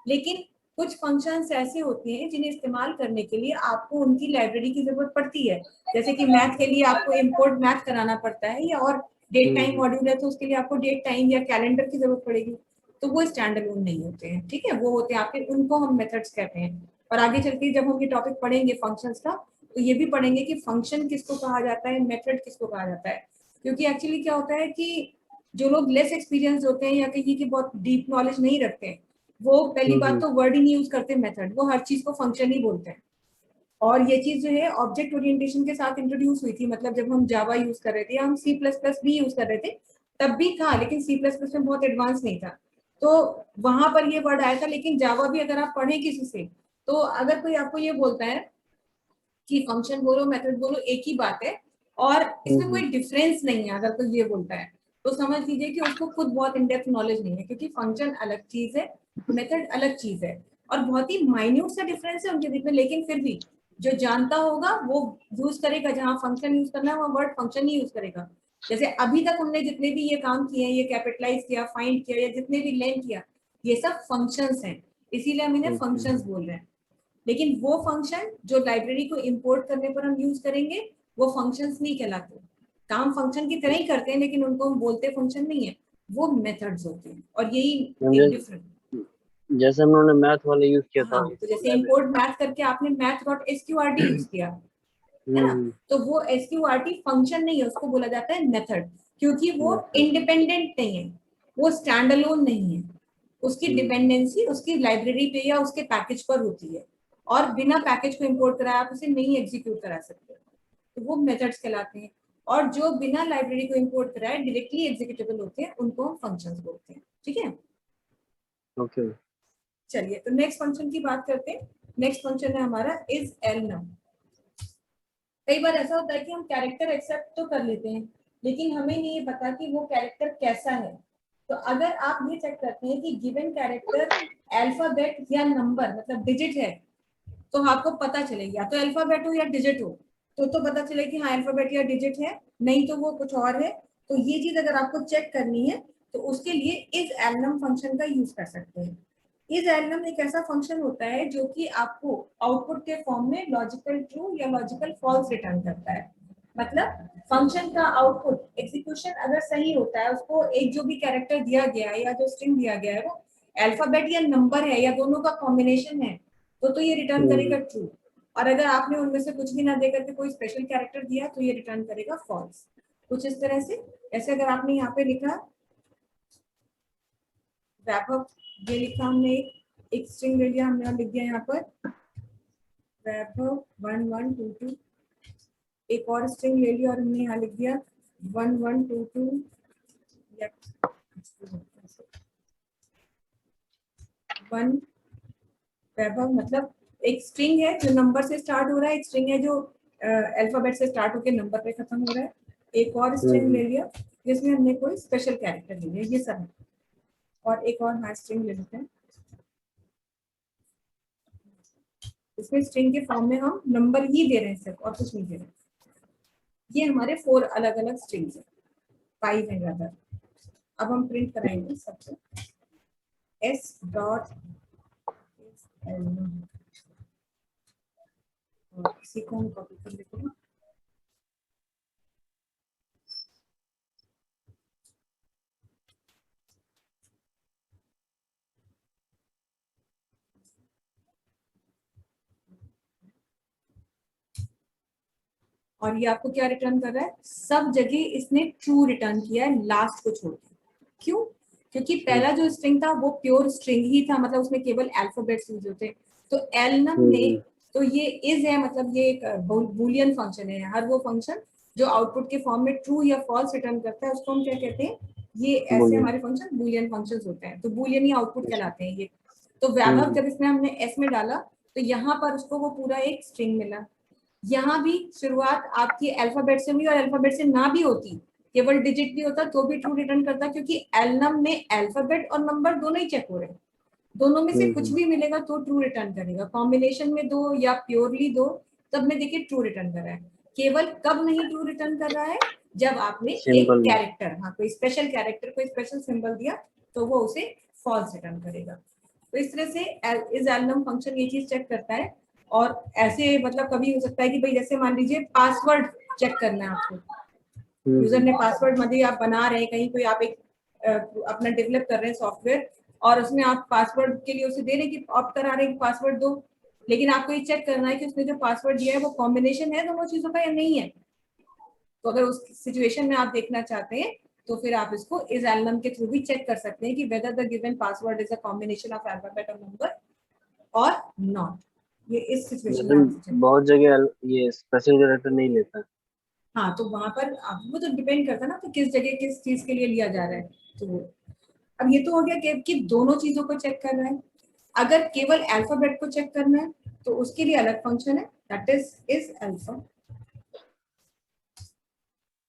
Speaker 1: लेकिन कुछ फंक्शंस ऐसे होते हैं जिन्हें इस्तेमाल करने के लिए आपको उनकी लाइब्रेरी की जरूरत पड़ती है, जैसे कि मैथ के लिए आपको इंपोर्ट मैथ कराना पड़ता है, या और डेट टाइम मॉड्यूल है तो उसके लिए आपको डेट टाइम या कैलेंडर की जरूरत पड़ेगी, तो वो स्टैंड अलोन नहीं होते हैं, ठीक है, वो होते हैं आपके, उनको हम मेथड्स कहते हैं। और आगे चलकर जब हम ये टॉपिक पढ़ेंगे फंक्शंस का, तो ये भी पढ़ेंगे कि फंक्शन किसको कहा जाता है, मेथड किसको कहा जाता है। क्योंकि एक्चुअली क्या होता है कि जो लोग लेस एक्सपीरियंस होते हैं या कहीं की बहुत डीप नॉलेज नहीं रखते हैं, वो पहली बात तो वर्ड ही नहीं यूज करते मेथड, वो हर चीज को फंक्शन ही बोलते हैं। और ये चीज जो है ऑब्जेक्ट ओरिएंटेशन के साथ इंट्रोड्यूस हुई थी, मतलब जब हम जावा यूज कर रहे थे या हम C++ भी यूज कर रहे थे तब भी था, लेकिन C++ में बहुत एडवांस नहीं था। तो वहां पर ये वर्ड आया था। लेकिन जावा भी अगर आप पढ़े किसी से, तो अगर कोई आपको ये बोलता है कि फंक्शन बोलो मेथड बोलो एक ही बात है और इसमें कोई डिफरेंस नहीं है, अगर कोई ये बोलता है तो समझ लीजिए कि उसको खुद बहुत इन डेप्थ नॉलेज नहीं है, क्योंकि फंक्शन अलग चीज है, मेथड अलग चीज है और बहुत ही माइन्यूट सा डिफरेंस है उनके बीच में। लेकिन फिर भी जो जानता होगा वो यूज करेगा, जहां फंक्शन यूज करना है वहां वर्ड फंक्शन ही यूज करेगा। जैसे अभी तक हमने जितने भी ये काम किए हैं, ये कैपिटलाइज किया, फाइंड किया, या जितने भी लेन किया, ये सब फंक्शंस हैं, इसीलिए हम इन्हें फंक्शंस बोल रहे हैं। लेकिन वो फंक्शन जो लाइब्रेरी को इंपोर्ट करने पर हम यूज करेंगे वो फंक्शंस नहीं कहलाते। काम फंक्शन की तरह ही करते हैं लेकिन उनको हम बोलते फंक्शन नहीं है, वो मेथड्स होते हैं। और यही एक डिफरेंट,
Speaker 2: जैसे हम लोगों ने मैथ वाले यूज किया था
Speaker 1: हाँ, तो जैसे इंपोर्ट मैथ करके आपने मैथ डॉट एसक्यूआरटी यूज किया है ना, तो वो एसक्यूआरटी फंक्शन नहीं है, उसको बोला जाता है मेथड, क्योंकि वो इंडिपेंडेंट नहीं है, वो स्टैंड अलोन नहीं है, उसकी डिपेंडेंसी उसकी लाइब्रेरी पे या उसके पैकेज पर होती है और बिना पैकेज को इंपोर्ट कराए आप उसे नहीं एग्जीक्यूट करा सकते, तो वो मेथड्स कहलाते हैं। और जो बिना लाइब्रेरी को इंपोर्ट कराए डायरेक्टली एग्जीक्यूटेबल होते हैं उनको हम फंक्शंस बोलते हैं। ठीक है,
Speaker 2: ओके।
Speaker 1: चलिए तो नेक्स्ट फंक्शन की बात करते हैं। नेक्स्ट फंक्शन है हमारा इज एलनम। कई बार ऐसा होता है कि हम कैरेक्टर एक्सेप्ट तो कर लेते हैं लेकिन हमें नहीं पता कि वो कैरेक्टर कैसा है। तो अगर आप ये चेक करते हैं कि गिवन कैरेक्टर अल्फाबेट या नंबर मतलब डिजिट है, तो आपको पता चलेगा या तो अल्फाबेट हो या डिजिट हो, तो पता चले कि हाँ अल्फाबेट या डिजिट है, नहीं तो वो कुछ और है। तो ये चीज अगर आपको चेक करनी है तो उसके लिए इज एलनम फंक्शन का यूज कर सकते हैं। इज एलनम एक ऐसा फंक्शन होता है जो कि आपको आउटपुट के फॉर्म में लॉजिकल ट्रू या लॉजिकल फॉल्स रिटर्न करता है। मतलब फंक्शन का आउटपुट एग्जीक्यूशन अगर सही होता है, उसको एक जो भी कैरेक्टर दिया गया है या जो स्ट्रिंग दिया गया है वो अल्फाबेट या नंबर है या दोनों का कॉम्बिनेशन है, तो ये रिटर्न करेगा ट्रू। और अगर आपने उनमें से कुछ भी ना देकर के कोई स्पेशल कैरेक्टर दिया तो ये रिटर्न करेगा फॉल्स। कुछ इस तरह से। ऐसे अगर आपने यहाँ पे लिखा वैभव, ये लिखा हमने एक स्ट्रिंग ले लिया, हमने लिख दिया यहाँ पर वैभव 1122, एक और स्ट्रिंग ले लिया और हमने यहाँ लिख दिया 1122 वन वैभव। मतलब एक स्ट्रिंग है जो नंबर से स्टार्ट हो रहा है, एक स्ट्रिंग है जो अल्फाबेट से स्टार्ट होकर नंबर पे खत्म हो रहा है, एक और स्ट्रिंग ले लिया जिसमें हमने कोई स्पेशल कैरेक्टर ले लिया, ये सब है। और एक और मैच स्ट्रिंग ले लेते हैं, इसमें स्ट्रिंग के फॉर्म में हम नंबर ही दे रहे हैं सिर्फ और कुछ नहीं दे रहे। ये हमारे 4 अलग अलग स्ट्रिंग्स है, 5 एंड अदर। अब हम प्रिंट कराएंगे सबसे एस डॉट और इसी को हम कॉपी कर लेते हैं। और ये आपको क्या रिटर्न कर रहा है, सब जगह इसने ट्रू रिटर्न किया है लास्ट को छोड़ के। क्यों? क्योंकि पहला जो स्ट्रिंग था वो प्योर स्ट्रिंग ही था, मतलब उसमें केवल अल्फाबेट्स यूज होते। तो एलनम ने तो ये इज है, मतलब ये एक बूलियन फंक्शन है। हर वो फंक्शन जो आउटपुट के फॉर्म में ट्रू या फॉल्स रिटर्न करता है उसको हम क्या कहते हैं, ये ऐसे हमारे फंक्शन बूलियन फंक्शंस होते हैं। तो बूलियन ही आउटपुट कहलाते हैं ये। तो वैभव जब इसमें हमने एस में डाला तो यहाँ पर उसको वो पूरा एक स्ट्रिंग मिला। यहाँ भी शुरुआत आपकी अल्फाबेट से हुई और अल्फाबेट से ना भी होती, केवल डिजिट भी होता तो भी ट्रू रिटर्न करता, क्योंकि एलनम में अल्फाबेट और नंबर दोनों ही चेक हो रहे हैं, दोनों में से कुछ भी मिलेगा तो ट्रू रिटर्न करेगा। कॉम्बिनेशन में दो या प्योरली दो, तब में देखिए ट्रू रिटर्न कर रहा है। केवल कब नहीं ट्रू रिटर्न कर रहा है, जब आपने एक कैरेक्टर, हाँ कोई स्पेशल कैरेक्टर, कोई स्पेशल सिंबल दिया तो वो उसे फॉल्स रिटर्न करेगा। तो इस तरह से इज एलनम फंक्शन ये चीज चेक करता है। और ऐसे मतलब कभी हो सकता है कि भाई जैसे मान लीजिए पासवर्ड चेक करना है आपको, यूजर ने पासवर्ड मतलब आप बना रहे हैं कहीं, कोई आप एक अपना डेवलप कर रहे हैं सॉफ्टवेयर और उसमें आप पासवर्ड के लिए उसे दे रहे हैं कि ऑप्ट करा रहे हैं पासवर्ड दो, लेकिन आपको ये चेक करना है कि उसने जो पासवर्ड दिया है वो कॉम्बिनेशन है दोनों चीजों का या नहीं है। तो अगर उस सिचुएशन में आप देखना चाहते हैं तो फिर आप इसको इस एलनम के थ्रू भी चेक कर सकते हैं कि whether the given password is a combination of alphabet और नंबर और नॉट। ये इस सिचुएशन में आप
Speaker 2: बहुत जगह ये स्पेशल कैरेक्टर नहीं लेता।
Speaker 1: हाँ, तो वहां पर वो तो डिपेंड करता है ना, तो किस जगह किस चीज के लिए लिया जा रहा है। तो अब ये तो हो गया कि दोनों चीजों को चेक कर रहा है। अगर केवल अल्फाबेट को चेक करना है तो उसके लिए अलग फंक्शन है, दैट इज अल्फा।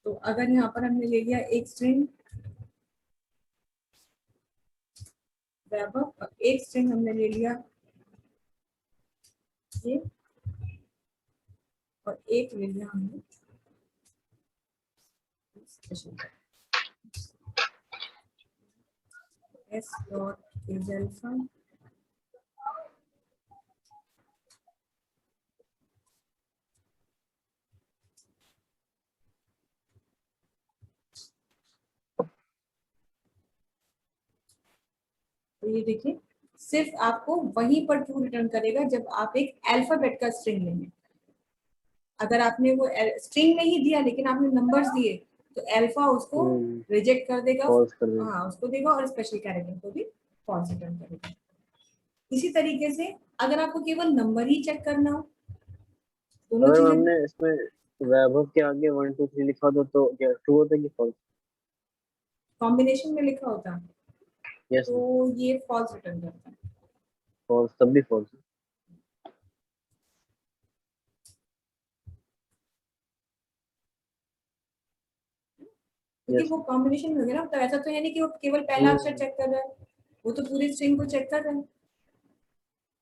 Speaker 1: तो अगर यहाँ पर हमने ले लिया एक स्ट्रिंग वैभव, एक स्ट्रिंग हमने ले लिया ये, और एक ले लिया हमने एस डॉट इज अल्फा। तो ये देखिए सिर्फ आपको वहीं पर ट्रू रिटर्न करेगा जब आप एक अल्फाबेट का स्ट्रिंग लेंगे। अगर आपने वो स्ट्रिंग नहीं दिया लेकिन आपने नंबर्स दिए तो अल्फा उसको रिजेक्ट कर देगा, हाँ उसको देगा, और स्पेशल कैरेक्टर को भी फॉल्स रिटर्न करेगा। इसी तरीके से अगर आपको केवल नंबर ही चेक करना हो, दोनों
Speaker 2: अगर
Speaker 1: चीजें
Speaker 2: हमने इसमें वैभव के आगे 1 2 3 लिखा होता तो क्या ट्रू होता कि फॉल्स?
Speaker 1: कॉम्बिनेशन में लिखा होता
Speaker 2: यस
Speaker 1: तो ये फॉल्स रिटर्न करता है।
Speaker 2: फॉल्स, तब भी फॉल्स।
Speaker 1: क्योंकि वो कॉम्बिनेशन हो गया ना, तो ऐसा तो है नहीं कि वो केवल पहला अक्षर चेक कर रहा है, वो तो पूरी स्ट्रिंग को चेक कर रहा है।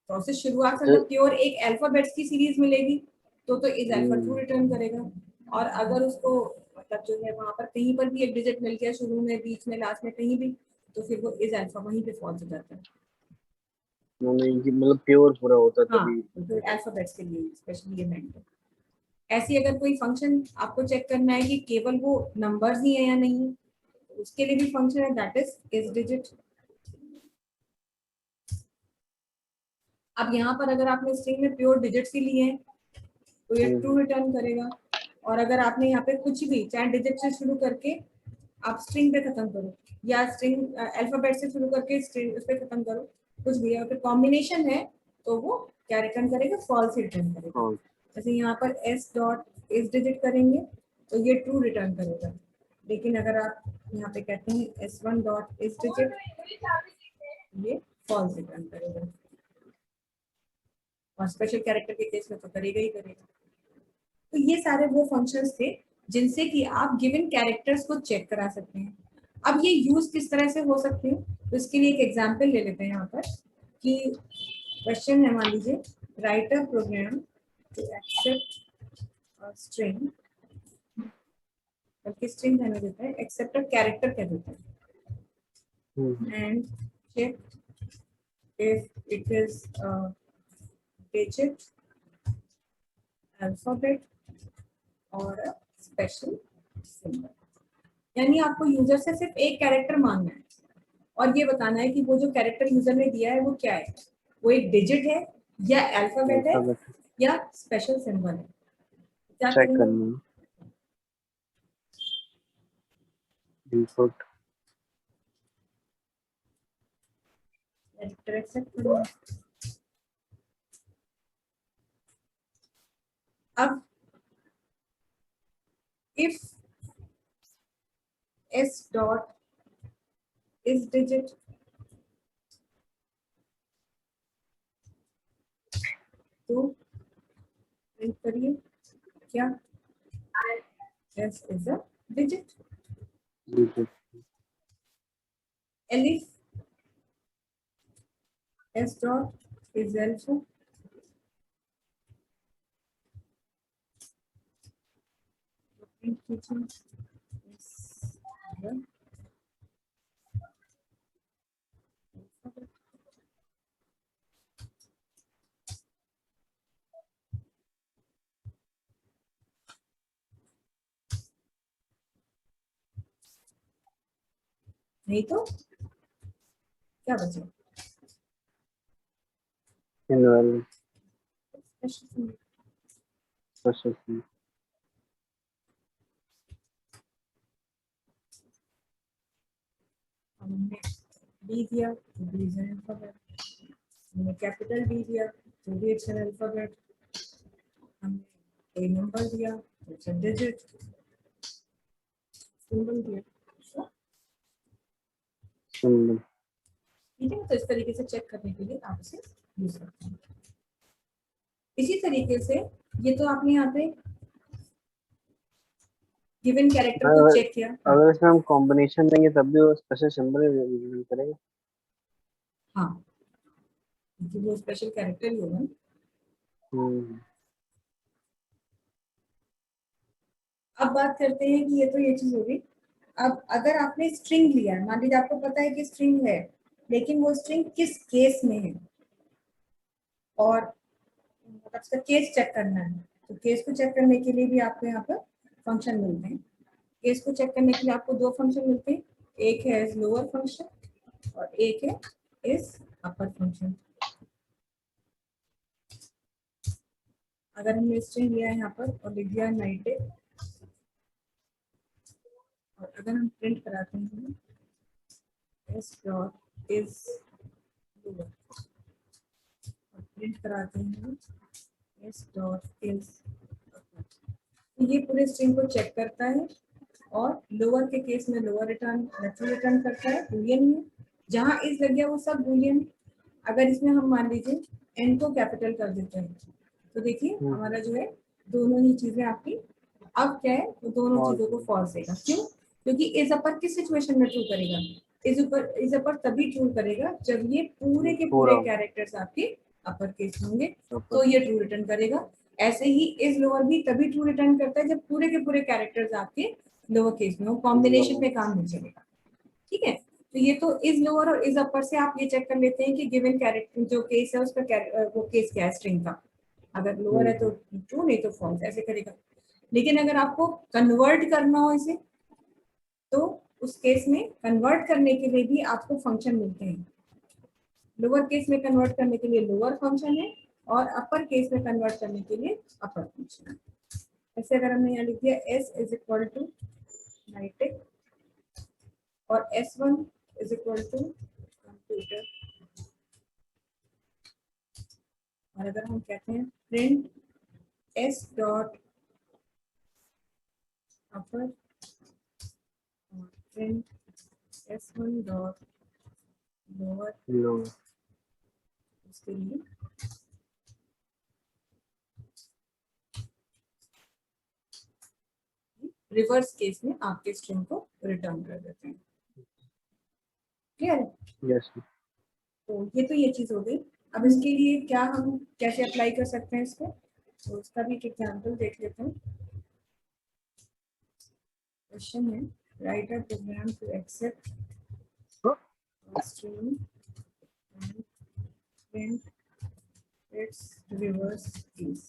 Speaker 1: प्रोसेस शुरुआत से मतलब प्योर एक अल्फाबेट्स की सीरीज मिलेगी तो इज अल्फा ट्रू रिटर्न करेगा। और अगर उसको मतलब जो है वहां पर कहीं पर भी एक डिजिट मिल गया, शुरू में, बीच में, लास्ट में, कहीं भी, तो फिर वो इज अल्फा वहीं पे फॉल्स हो जाता है।
Speaker 2: मतलब प्योर पूरा होता
Speaker 1: हाँ,
Speaker 2: तभी।
Speaker 1: तो अल्फाबेट्स के लिए स्पेशली ये मेंट है। ऐसी अगर कोई फंक्शन आपको चेक करना है कि केवल वो नंबर्स ही है या नहीं है, तो उसके लिए भी फंक्शन है, दैट इज डिजिट। अब यहाँ पर अगर आपने स्ट्रिंग में प्योर डिजिट्स ही लिए हैं तो ये ट्रू रिटर्न करेगा। और अगर आपने यहाँ पे कुछ भी, चाहे डिजिट से शुरू करके आप स्ट्रिंग पे खत्म करो, या स्ट्रिंग अल्फाबेट से शुरू करके स्ट्रिंग उस पे खत्म करो, कुछ भी है, अगर कॉम्बिनेशन है तो वो क्या रिटर्न करेगा? फॉल्स रिटर्न करेगा। जैसे यहाँ पर एस डॉट इज डिजिट करेंगे तो ये ट्रू रिटर्न करेगा। लेकिन अगर आप यहाँ पे कहते हैं S1 डॉट इज डिजिट, ये फॉल्स रिटर्न करेगा, और स्पेशल कैरेक्टर के केस में तो करेगा ही करेगा। तो ये सारे वो फंक्शंस थे जिनसे कि आप गिवन कैरेक्टर्स को चेक करा सकते हैं। अब ये यूज किस तरह से हो सकते हैं, तो इसके लिए एक एग्जांपल ले लेते हैं यहाँ पर कि क्वेश्चन है, मान लीजिए write a program to accept string, बल्कि स्ट्रिंग रहने देता है, एक्सेप्ट अ कैरेक्टर कह देता है, and check if it is digit, alphabet और स्पेशल सिंबल। यानी आपको यूजर से सिर्फ एक कैरेक्टर मांगना है और ये बताना है कि वो जो कैरेक्टर यूजर ने दिया है वो क्या है, वो एक डिजिट है या अल्फाबेट है या स्पेशल सिंबल है। क्या
Speaker 2: चेक
Speaker 1: करेंगे?
Speaker 2: करना इनपुट
Speaker 1: कैरेक्टर एक्सेप्ट करना। अब if s dot is digit तो प्रिंट करिए क्या s is a digit. elif s dot is alpha, print कीजिए s the alphabet। नहीं तो क्या बचा?
Speaker 2: Invalid
Speaker 1: special symbol.
Speaker 2: स्पेशल।
Speaker 1: हमने डी दिया तो डी इज एन अल्फाबेट, हमने कैपिटल डी दिया तो भी इट्स एन अल्फाबेट, हमने ए नंबर दिया तो इट्स अ डिजिट, सिंबल दिया। ठीक है, तो इस तरीके से चेक करने के लिए आप इसे यूज करते हैं। इसी तरीके से ये तो आपने यहाँ पे गिवन कैरेक्टर को
Speaker 2: अगर
Speaker 1: चेक किया।
Speaker 2: अगर इसमें हम कॉम्बिनेशन देंगे तब भी वो स्पेशल सिंबल करेगा।
Speaker 1: हाँ, क्योंकि वो स्पेशल कैरेक्टर ही होगा। अब बात करते हैं कि ये चीज होगी। अब अगर आपने स्ट्रिंग लिया है, मान लीजिए आपको पता है कि स्ट्रिंग है, लेकिन वो स्ट्रिंग किस केस में है और मतलब उसका केस चेक करना है, तो केस को चेक करने के लिए भी आपको यहाँ पर फंक्शन मिलते हैं। केस को चेक करने के लिए आपको दो फंक्शन मिलते हैं, एक है इज लोअर फंक्शन और एक है इज अपर फंक्शन। अगर हमने स्ट्रिंग लिया है यहाँ पर और लिख दिया नाइटेड, और अगर हम प्रिंट कराते हैं एस डॉट इज लोअर और प्रिंट कराते हैं एस डॉट इज अपर, तो ये पूरे स्ट्रिंग को चेक करता है और लोअर के केस में लोअर रिटर्न, रिटर्न करता है बूलियन में। जहां इज लग गया वो सब बूलियन। अगर इसमें हम मान लीजिए एन को कैपिटल कर देते हैं, तो देखिए हमारा जो है दोनों ही चीजें आपकी अब क्या है, वो दोनों चीजों को फॉल्स देगा। क्यों? क्योंकि इज अपर किस सिचुएशन में ट्रू करेगा? इज अपर तभी ट्रू करेगा जब ये पूरे के पूरे कैरेक्टर्स आपके अपर केस होंगे, तो ये ट्रू रिटर्न करेगा। ऐसे ही इज लोअर भी तभी ट्रू रिटर्न करता है जब पूरे के पूरे कैरेक्टर्स आपके लोअर केस में हो, कॉम्बिनेशन में काम नहीं चलेगा। ठीक है, तो ये तो इज लोअर और इज अपर से आप ये चेक कर लेते हैं कि गिवन कैरेक्टर जो केस है उसका वो केस क्या है स्ट्रिंग का। अगर लोअर है तो ट्रू, नहीं तो फॉल्स, ऐसे करेगा। लेकिन अगर आपको कन्वर्ट करना हो इसे, तो उस केस में कन्वर्ट करने के लिए भी आपको फंक्शन मिलते हैं। लोअर केस में कन्वर्ट करने के लिए लोअर फंक्शन है और अपर केस में कन्वर्ट करने के लिए अपर फंक्शन है। ऐसे अगर हमने यहाँ लिख दिया एस इज इक्वल टू नाइटेड और S1 is equal to computer, और अगर हम कहते हैं प्रिंट S डॉट अपर और प्रिंट S1 डॉट लोअर, उसके लिए रिवर्स केस में आपके स्ट्रिंग को रिटर्न कर देते हैं। क्लियर है?
Speaker 2: यस।
Speaker 1: तो ये चीज हो गई। अब इसके लिए क्या हम कैसे अप्लाई कर सकते हैं इसको, तो उसका भी एक एग्जाम्पल देख लेते हैं। क्वेश्चन है write a program to accept string and print its reverse case।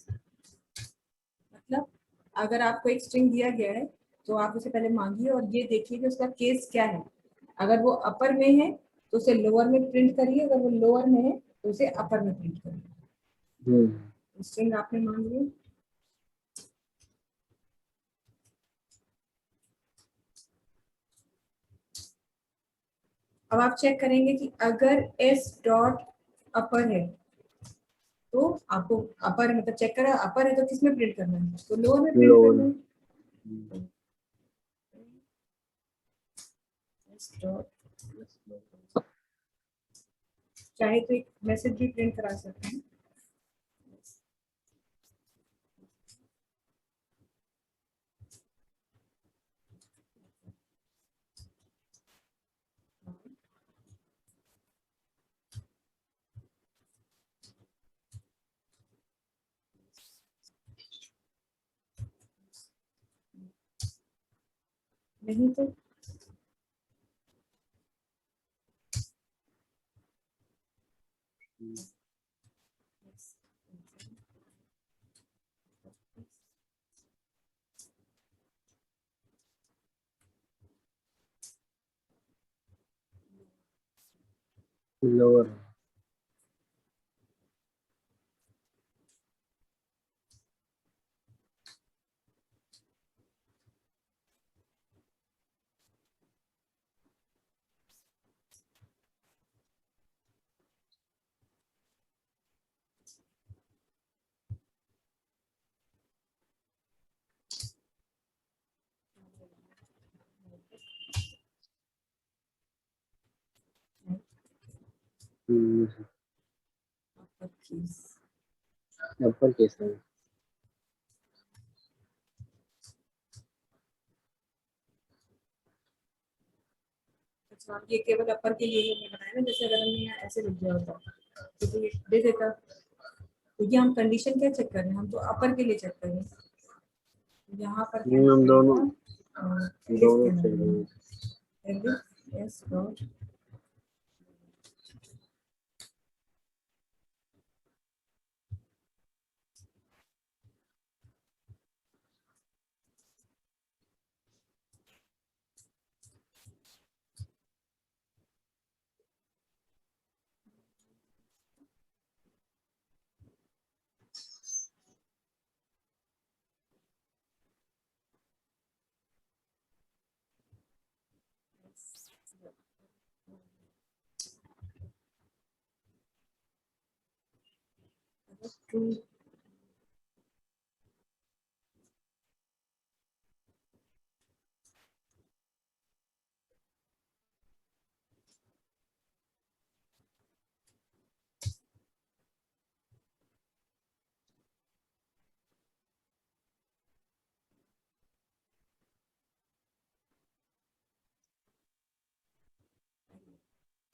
Speaker 1: मतलब अगर आपको एक स्ट्रिंग दिया गया है तो आप उसे पहले मांगिए और ये देखिए कि उसका केस क्या है। अगर वो अपर में है तो उसे लोअर में प्रिंट करिए, अगर वो लोअर में है तो उसे अपर में प्रिंट करिए। स्ट्रिंग आपने मांग ली। अब आप चेक करेंगे कि अगर एस डॉट अपर है तो आपको अपर मतलब चेक करा अपर है तो किस में प्रिंट करना है, तो लोअर में प्रिंट करना है। चाहे तो एक मैसेज भी प्रिंट करा सकते हैं। नहीं तो
Speaker 2: lower.
Speaker 1: Upper case.
Speaker 2: Upper case है।
Speaker 1: अच्छा, ये केवल अपर के लिए ही हमने बनाया ना, जैसे अगर हमने यहाँ ऐसे लिख दिया होता तो ये दे देता। तो ये हम कंडीशन क्या चेक कर रहे हैं, हम तो अपर के लिए चेक कर रहे हैं। यहाँ पर
Speaker 2: नहीं, हम दोनों
Speaker 1: केस
Speaker 2: दोनों
Speaker 1: देना
Speaker 2: चल रहे हैं।
Speaker 1: है एस डॉट ट्रू।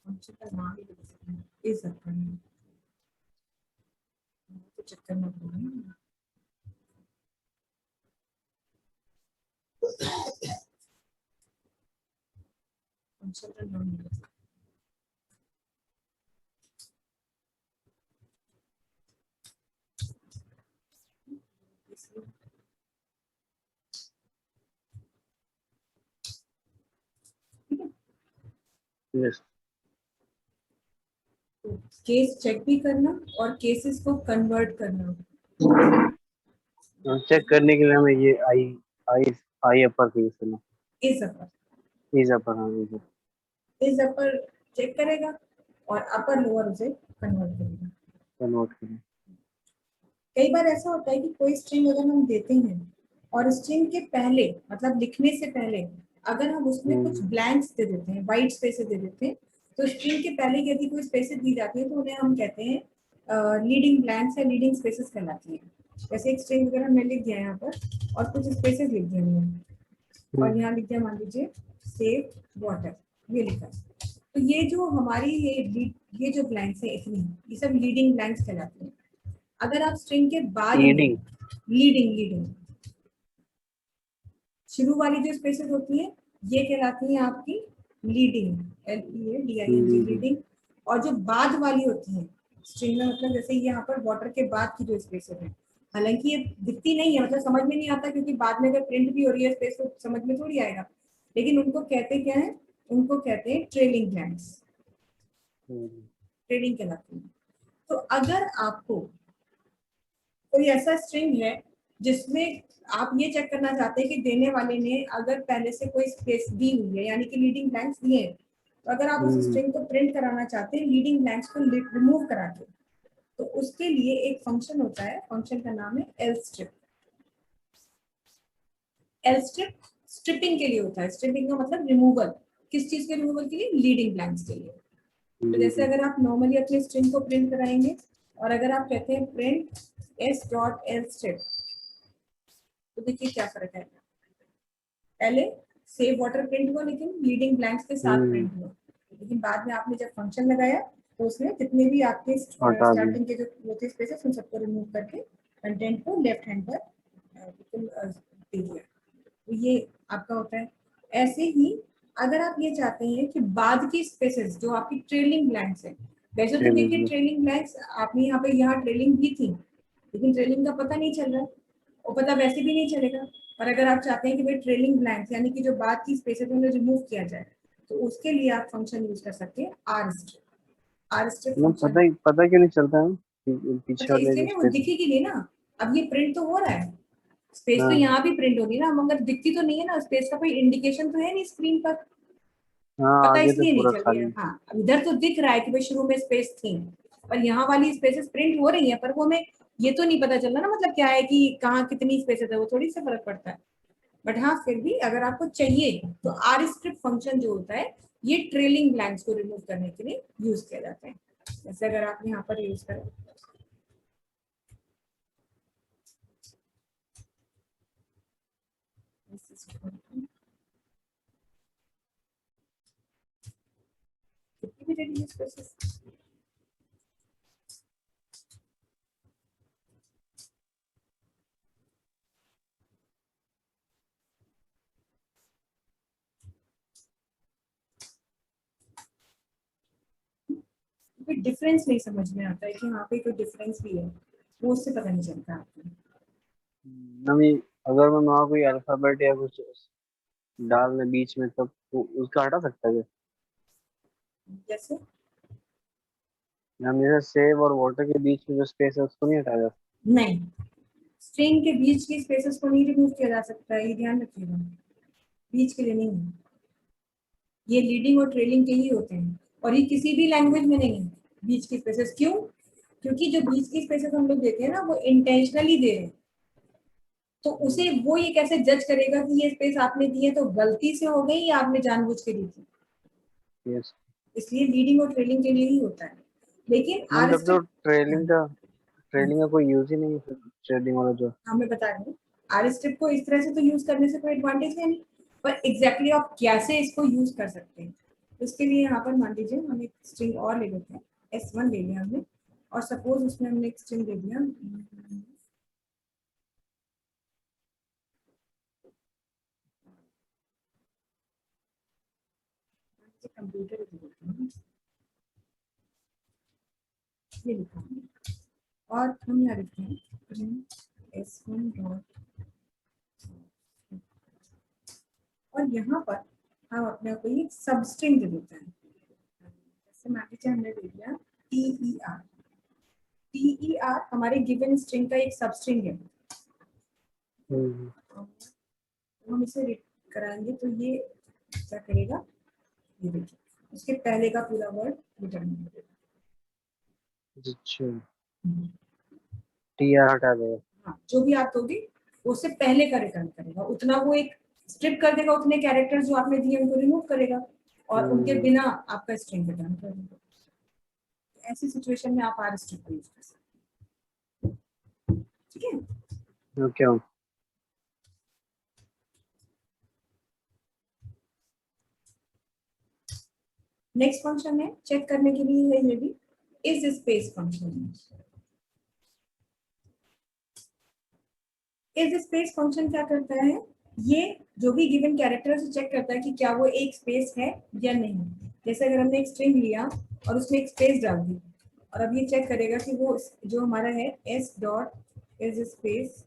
Speaker 1: फंक्शन का नाम ही लिख सकते हैं, इस अपर में तो चक्कर में पड़ना है। फंक्शन का नाम लिख सकते हैं, इसलिए ठीक है।
Speaker 2: यस।
Speaker 1: तो केस चेक भी करना और केसेस को कन्वर्ट करना।
Speaker 2: चेक करने के लिए हमें ये आई आई आई अपर केस है ना।
Speaker 1: इस अपर,
Speaker 2: इज अपर, हाँ इज अपर।
Speaker 1: इस अपर चेक करेगा और अपर लोअर उसे कन्वर्ट करेगा।
Speaker 2: नोट करें।
Speaker 1: कई बार ऐसा होता है कि कोई स्ट्रिंग अगर हम देते हैं और स्ट्रिंग के पहले मतलब लिखने से पहले अगर हम उसमें कुछ ब्लैंक्स दे देते हैं, वाइट स्पेसेस दे देते हैं, तो स्ट्रिंग के पहले यदि कोई स्पेसेस दी जाती है तो उन्हें हम कहते हैं लीडिंग ब्लैंक्स या लीडिंग स्पेसेस कहलाती हैं। जैसे एक स्ट्रिंग वगैरह हमने लिख दिया यहाँ पर और कुछ स्पेसेस लिख दिए हमने और यहाँ लिख दिया मान लीजिए सेव वाटर, ये लिखा। तो ये जो हमारी ये जो ब्लैंक्स है इतनी, ये सब लीडिंग ब्लैंक्स कहलाती हैं। अगर आप स्ट्रिंग के बाद में
Speaker 2: लीडिंग।
Speaker 1: लीडिंग लीडिंग शुरू वाली जो स्पेसेस होती हैं ये कहलाती हैं आपकी लीडिंग, LEADING लीडिंग। और जो बाद वाली होती हैं स्ट्रिंग में, मतलब जैसे यहाँ पर वाटर के बाद की जो स्पेसेस है, हालांकि ये दिखती नहीं है, मतलब समझ में नहीं आता क्योंकि बाद में अगर प्रिंट भी हो रही है स्पेस तो समझ में थोड़ी आएगा, लेकिन उनको कहते क्या है, उनको कहते हैं ट्रेलिंग ब्लैंक्स, ट्रेलिंग कहलाती है। तो अगर आपको कोई ऐसा स्ट्रिंग है जिसमें आप ये चेक करना चाहते हैं कि देने वाले ने अगर पहले से कोई स्पेस दी हुई है यानी कि लीडिंग ब्लैंक्स दिए हैं, तो अगर आप उस स्ट्रिंग को प्रिंट कराना चाहते हैं लीडिंग ब्लैंक्स को रिमूव करा के, तो उसके लिए एक फंक्शन होता है, फंक्शन का नाम है lstrip। lstrip स्ट्रिपिंग के लिए होता है, स्ट्रिपिंग का मतलब रिमूवल, किस चीज के रिमूवल के लिए, लीडिंग ब्लैंक्स के लिए। तो जैसे अगर आप नॉर्मली अपने स्ट्रिंग को प्रिंट कराएंगे और अगर आप कहते हैं प्रिंट s.lstrip, तो देखिए क्या फर्क है, पहले सेव वाटर प्रिंट हुआ लेकिन लीडिंग ब्लैंक्स के साथ प्रिंट हुआ, लेकिन बाद में आपने जब फंक्शन लगाया तो उसने जितने भी आपके
Speaker 2: हटा दी।
Speaker 1: स्टार्टिंग के जो होते स्पेसेस उन सबको रिमूव करके कंटेंट को लेफ्ट हैंड पर बिल्कुल दे दिया। तो ये आपका होता है। ऐसे ही अगर आप ये चाहते हैं कि बाद की स्पेसेस जो आपकी ट्रेलिंग ब्लैंक्स है, वैसे तो देखिए ट्रेलिंग ब्लैंक्स आपने यहाँ ट्रेलिंग भी थी लेकिन ट्रेलिंग का पता नहीं चल रहा और पता वैसे भी नहीं चलेगा। और अगर आप चाहते हैं कि भाई ट्रेलिंग ब्लैंक्स यानी कि जो बाद की स्पेसेस उन्हें रिमूव किया जाए, तो उसके लिए आप फंक्शन यूज कर सकते हैं rstrip फंक्शन।
Speaker 2: पता क्यों नहीं चलता है पीछे
Speaker 1: अच्छा,
Speaker 2: वाले
Speaker 1: इसलिए
Speaker 2: जो
Speaker 1: नहीं, वो
Speaker 2: स्पेस।
Speaker 1: दिखेगी नहीं ना, अब ये प्रिंट तो हो रहा है, स्पेस तो
Speaker 2: हाँ
Speaker 1: यहाँ भी प्रिंट होगी ना, मगर दिखती तो नहीं है ना, स्पेस का कोई इंडिकेशन तो है नहीं स्क्रीन पर,
Speaker 2: हाँ,
Speaker 1: पता
Speaker 2: आगे तो
Speaker 1: इसलिए नहीं
Speaker 2: पूरा
Speaker 1: चल रही है।
Speaker 2: खाली।
Speaker 1: हाँ, अब इधर तो दिख रहा है कि भाई शुरू में स्पेस थी, पर यहाँ वाली स्पेसेस प्रिंट हो रही है, पर वो हमें ये तो नहीं पता चल रहा ना, मतलब क्या है कि कहाँ कितनी स्पेसेस है, वो थोड़ी सा फर्क पड़ता है। बट हाँ, फिर भी अगर आपको चाहिए तो rstrip फंक्शन जो होता है ये ट्रेलिंग ब्लैंक्स को रिमूव करने के लिए यूज किया जाता है। जैसे अगर आप यहाँ पर यूज करें कितनी भी रेडी यूज कर सकते हैं। कोई डिफरेंस नहीं समझ में आता है कि यहाँ पे कोई डिफरेंस भी है, वो उससे पता नहीं चलता आपको।
Speaker 2: नमी, अगर मैं वहाँ कोई अल्फाबेट या कुछ डाल दें बीच में तब तो उसका हटा सकता है क्या?
Speaker 1: जैसे
Speaker 2: हम जैसे सेव और वाटर के बीच में जो स्पेस है उसको नहीं हटाया जा
Speaker 1: नहीं, स्ट्रिंग के बीच की स्पेसेस को नहीं रिमूव किया जा सकता है, ये ध्यान रखिएगा, बीच के लिए नहीं है। ये लीडिंग और ट्रेलिंग के ही होते हैं, और ये किसी भी लैंग्वेज में नहीं है बीच की स्पेसेस। क्यों? क्योंकि जो बीच की स्पेसेस हम लोग देते हैं ना, वो इंटेंशनली दे रहे हैं। तो उसे वो ये कैसे जज करेगा कि ये स्पेस आपने दी है तो गलती से हो गई या आपने जानबूझ के दी थी?
Speaker 2: यस
Speaker 1: इसलिए लीडिंग और ट्रेलिंग के लिए ही होता है। लेकिन
Speaker 2: मैम,
Speaker 1: आर
Speaker 2: तब तो
Speaker 1: स्ट्रिप,
Speaker 2: ट्रेलिंग का कोई यूज ही नहीं है ट्रेडिंग वाला जो।
Speaker 1: हाँ मैं बता रही हूँ, आर स्ट्रिप को इस तरह से तो यूज करने से कोई एडवांटेज है नहीं, पर एग्जैक्टली आप कैसे इसको यूज कर सकते हैं। तो इसके लिए यहाँ पर मान लीजिए हम एक स्ट्रिंग और ले लेते हैं, S1 ले लिया हमने, और सपोज उसमें हमने एक स्ट्रिंग दे दिया कंप्यूटर, ये लिखा है, और हम यहाँ लिखते हैं S1 डॉट, और यहाँ पर हम अपने को एक सब स्ट्रिंग दे देते हैं। जैसे मान लीजिए हमने दे दिया TER, TER हमारे गिवन स्ट्रिंग का एक सब स्ट्रिंग है। तो हम इसे रीड कराएंगे तो ये क्या करेगा, ये देखिए उसके पहले का पूरा वर्ड रिटर्न करेगा।
Speaker 2: अच्छा, टीआर हटा देगा।
Speaker 1: हाँ, जो भी आप दोगे वो उससे पहले का रिटर्न करेगा, उतना वो एक स्ट्रिप कर देगा, उतने कैरेक्टर्स जो आपने दिए उनको रिमूव करेगा, और उनके बिना आपका स्ट्रिंग रिटर्न कर देगा। ऐसी सिचुएशन में आप आर स्ट्रिप को यूज कर सकते हैं, ठीक है।
Speaker 2: ओके।
Speaker 1: नेक्स्ट फंक्शन है चेक करने के लिए है ये भी, is space function. Is space function क्या करता है, ये जो भी गिवन कैरेक्टर से चेक करता है कि क्या वो एक स्पेस है या नहीं। जैसे अगर हमने एक स्ट्रिंग लिया और उसमें एक स्पेस डाल दी, और अब ये चेक करेगा कि वो जो हमारा है एस डॉट इज स्पेस,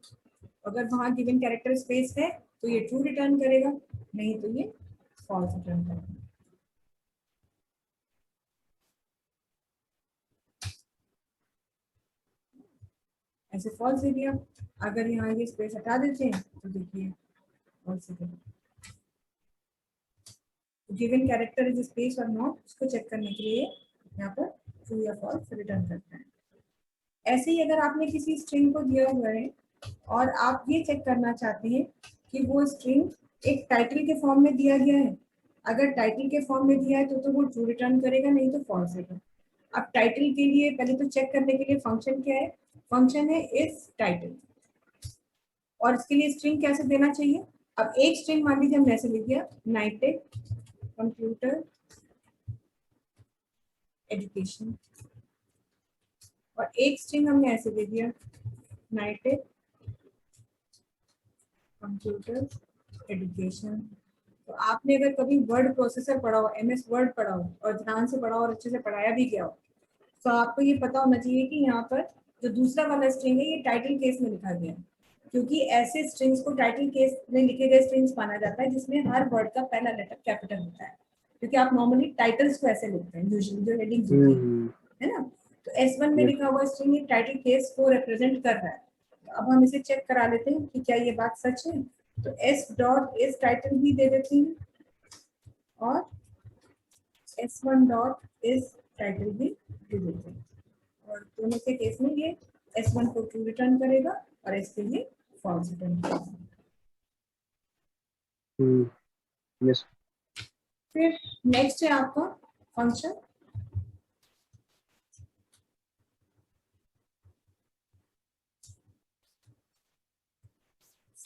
Speaker 1: अगर वहां गिवन कैरेक्टर स्पेस है तो ये ट्रू रिटर्न करेगा, नहीं तो ये फॉल्स रिटर्न करेगा। ऐसे फॉल्स दे दिया। अगर यहाँ ये स्पेस हटा देते हैं तो देखिए false given character is space और नॉट, उसको चेक करने के लिए यहाँ पर ट्रू या फॉल्स रिटर्न करता है। ऐसे ही अगर आपने किसी स्ट्रिंग को दिया हुआ है और आप ये चेक करना चाहते हैं कि वो स्ट्रिंग एक टाइटल के फॉर्म में दिया गया है, अगर टाइटल के फॉर्म में दिया है तो वो ट्रू रिटर्न करेगा, नहीं तो फॉल्स रिटर्न। अब टाइटल के लिए पहले तो चेक करने के लिए फंक्शन क्या है, फंक्शन है इस टाइटल, और इसके लिए स्ट्रिंग कैसे देना चाहिए। अब एक स्ट्रिंग मान लीजिए हमने ऐसे लिख दिया नाइटेक कंप्यूटर एजुकेशन, और एक स्ट्रिंग हमने ऐसे दे दिया नाइटेक कंप्यूटर एजुकेशन। तो आपने अगर कभी वर्ड प्रोसेसर पढ़ा हो, MS वर्ड पढ़ा हो, और ध्यान से पढ़ा हो और अच्छे से पढ़ाया भी गया हो, तो आपको ये पता होना चाहिए कि यहाँ पर जो दूसरा वाला स्ट्रिंग है ये टाइटल केस में लिखा गया है, क्योंकि ऐसे स्ट्रिंग्स को टाइटल केस में लिखे गए स्ट्रिंग्स माना जाता है जिसमें हर वर्ड का पहला लेटर कैपिटल होता है, क्योंकि आप नॉर्मली टाइटल्स को ऐसे लिखते हैं यूजुअली जो हेडिंग्स होती है ना। तो S1 में लिखा हुआ स्ट्रिंग टाइटल केस को रिप्रेजेंट कर रहा है। तो अब हम इसे चेक करा लेते हैं कि क्या ये बात सच है। तो S डॉट इस टाइटल भी दे देती हूँ, और S1 डॉट इस टाइटल भी दे देते हैं, और दोनों के केस में ये S1 को ट्रू रिटर्न करेगा और इसके लिए फॉल्स रिटर्न करेगा।
Speaker 2: यस।
Speaker 1: फिर नेक्स्ट है आपका फंक्शन।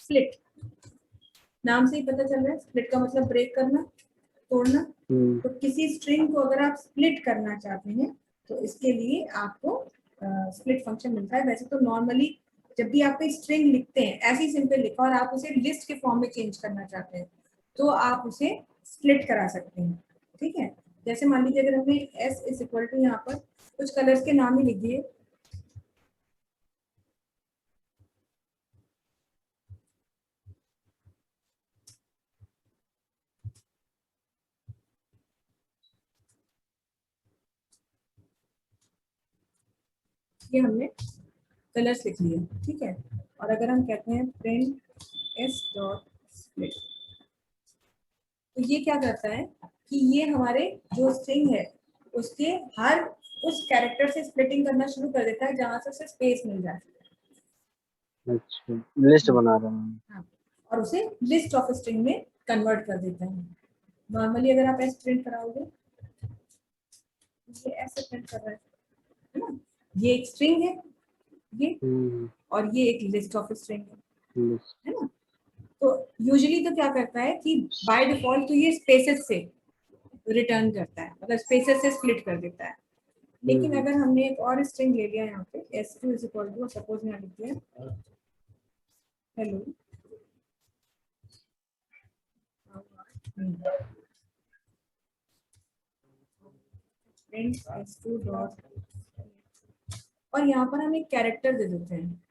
Speaker 1: स्प्लिट, नाम से ही पता चल रहा है, स्प्लिट का मतलब ब्रेक करना, तोड़ना। तो किसी स्ट्रिंग को अगर आप स्प्लिट करना चाहते हैं तो इसके लिए आपको स्प्लिट फंक्शन मिलता है। वैसे तो नॉर्मली जब भी आप कोई स्ट्रिंग लिखते हैं ऐसे ही सिंपल लिखा और आप उसे लिस्ट के फॉर्म में चेंज करना चाहते हैं तो आप उसे स्प्लिट करा सकते हैं। ठीक है, जैसे मान लीजिए अगर हमने s इज इक्वल टू यहाँ पर कुछ कलर्स के नाम ही लिख दिए, ये हमने कलर्स लिख लिए, ठीक है। और अगर हम कहते हैं प्रिंट s डॉट स्प्लिट, तो ये क्या करता है कि ये हमारे जो स्ट्रिंग है उसके हर उस कैरेक्टर से स्प्लिटिंग करना शुरू कर देता है जहां से उसे स्पेस मिल जाए।
Speaker 2: अच्छा, लिस्ट बना रहा हूँ।
Speaker 1: हाँ, और उसे लिस्ट ऑफ स्ट्रिंग में कन्वर्ट कर देता है। नॉर्मली अगर आप ऐसे प्रिंट कराओगे, ये ऐसे प्रिंट कर रहा है ना, ये एक स्ट्रिंग है ये, और ये एक लिस्ट ऑफ स्ट्रिंग है ना। तो यूजुअली तो क्या करता है कि बाय डिफॉल्ट तो ये स्पेसेस से रिटर्न करता है, मतलब स्पेसेस से स्प्लिट कर देता है। लेकिन अगर हमने एक और स्ट्रिंग ले लिया यहाँ पे s2 is equal to, suppose यहाँ लिख दिया हेलो, s2 डॉट, और यहाँ पर हम एक कैरेक्टर दे देते हैं,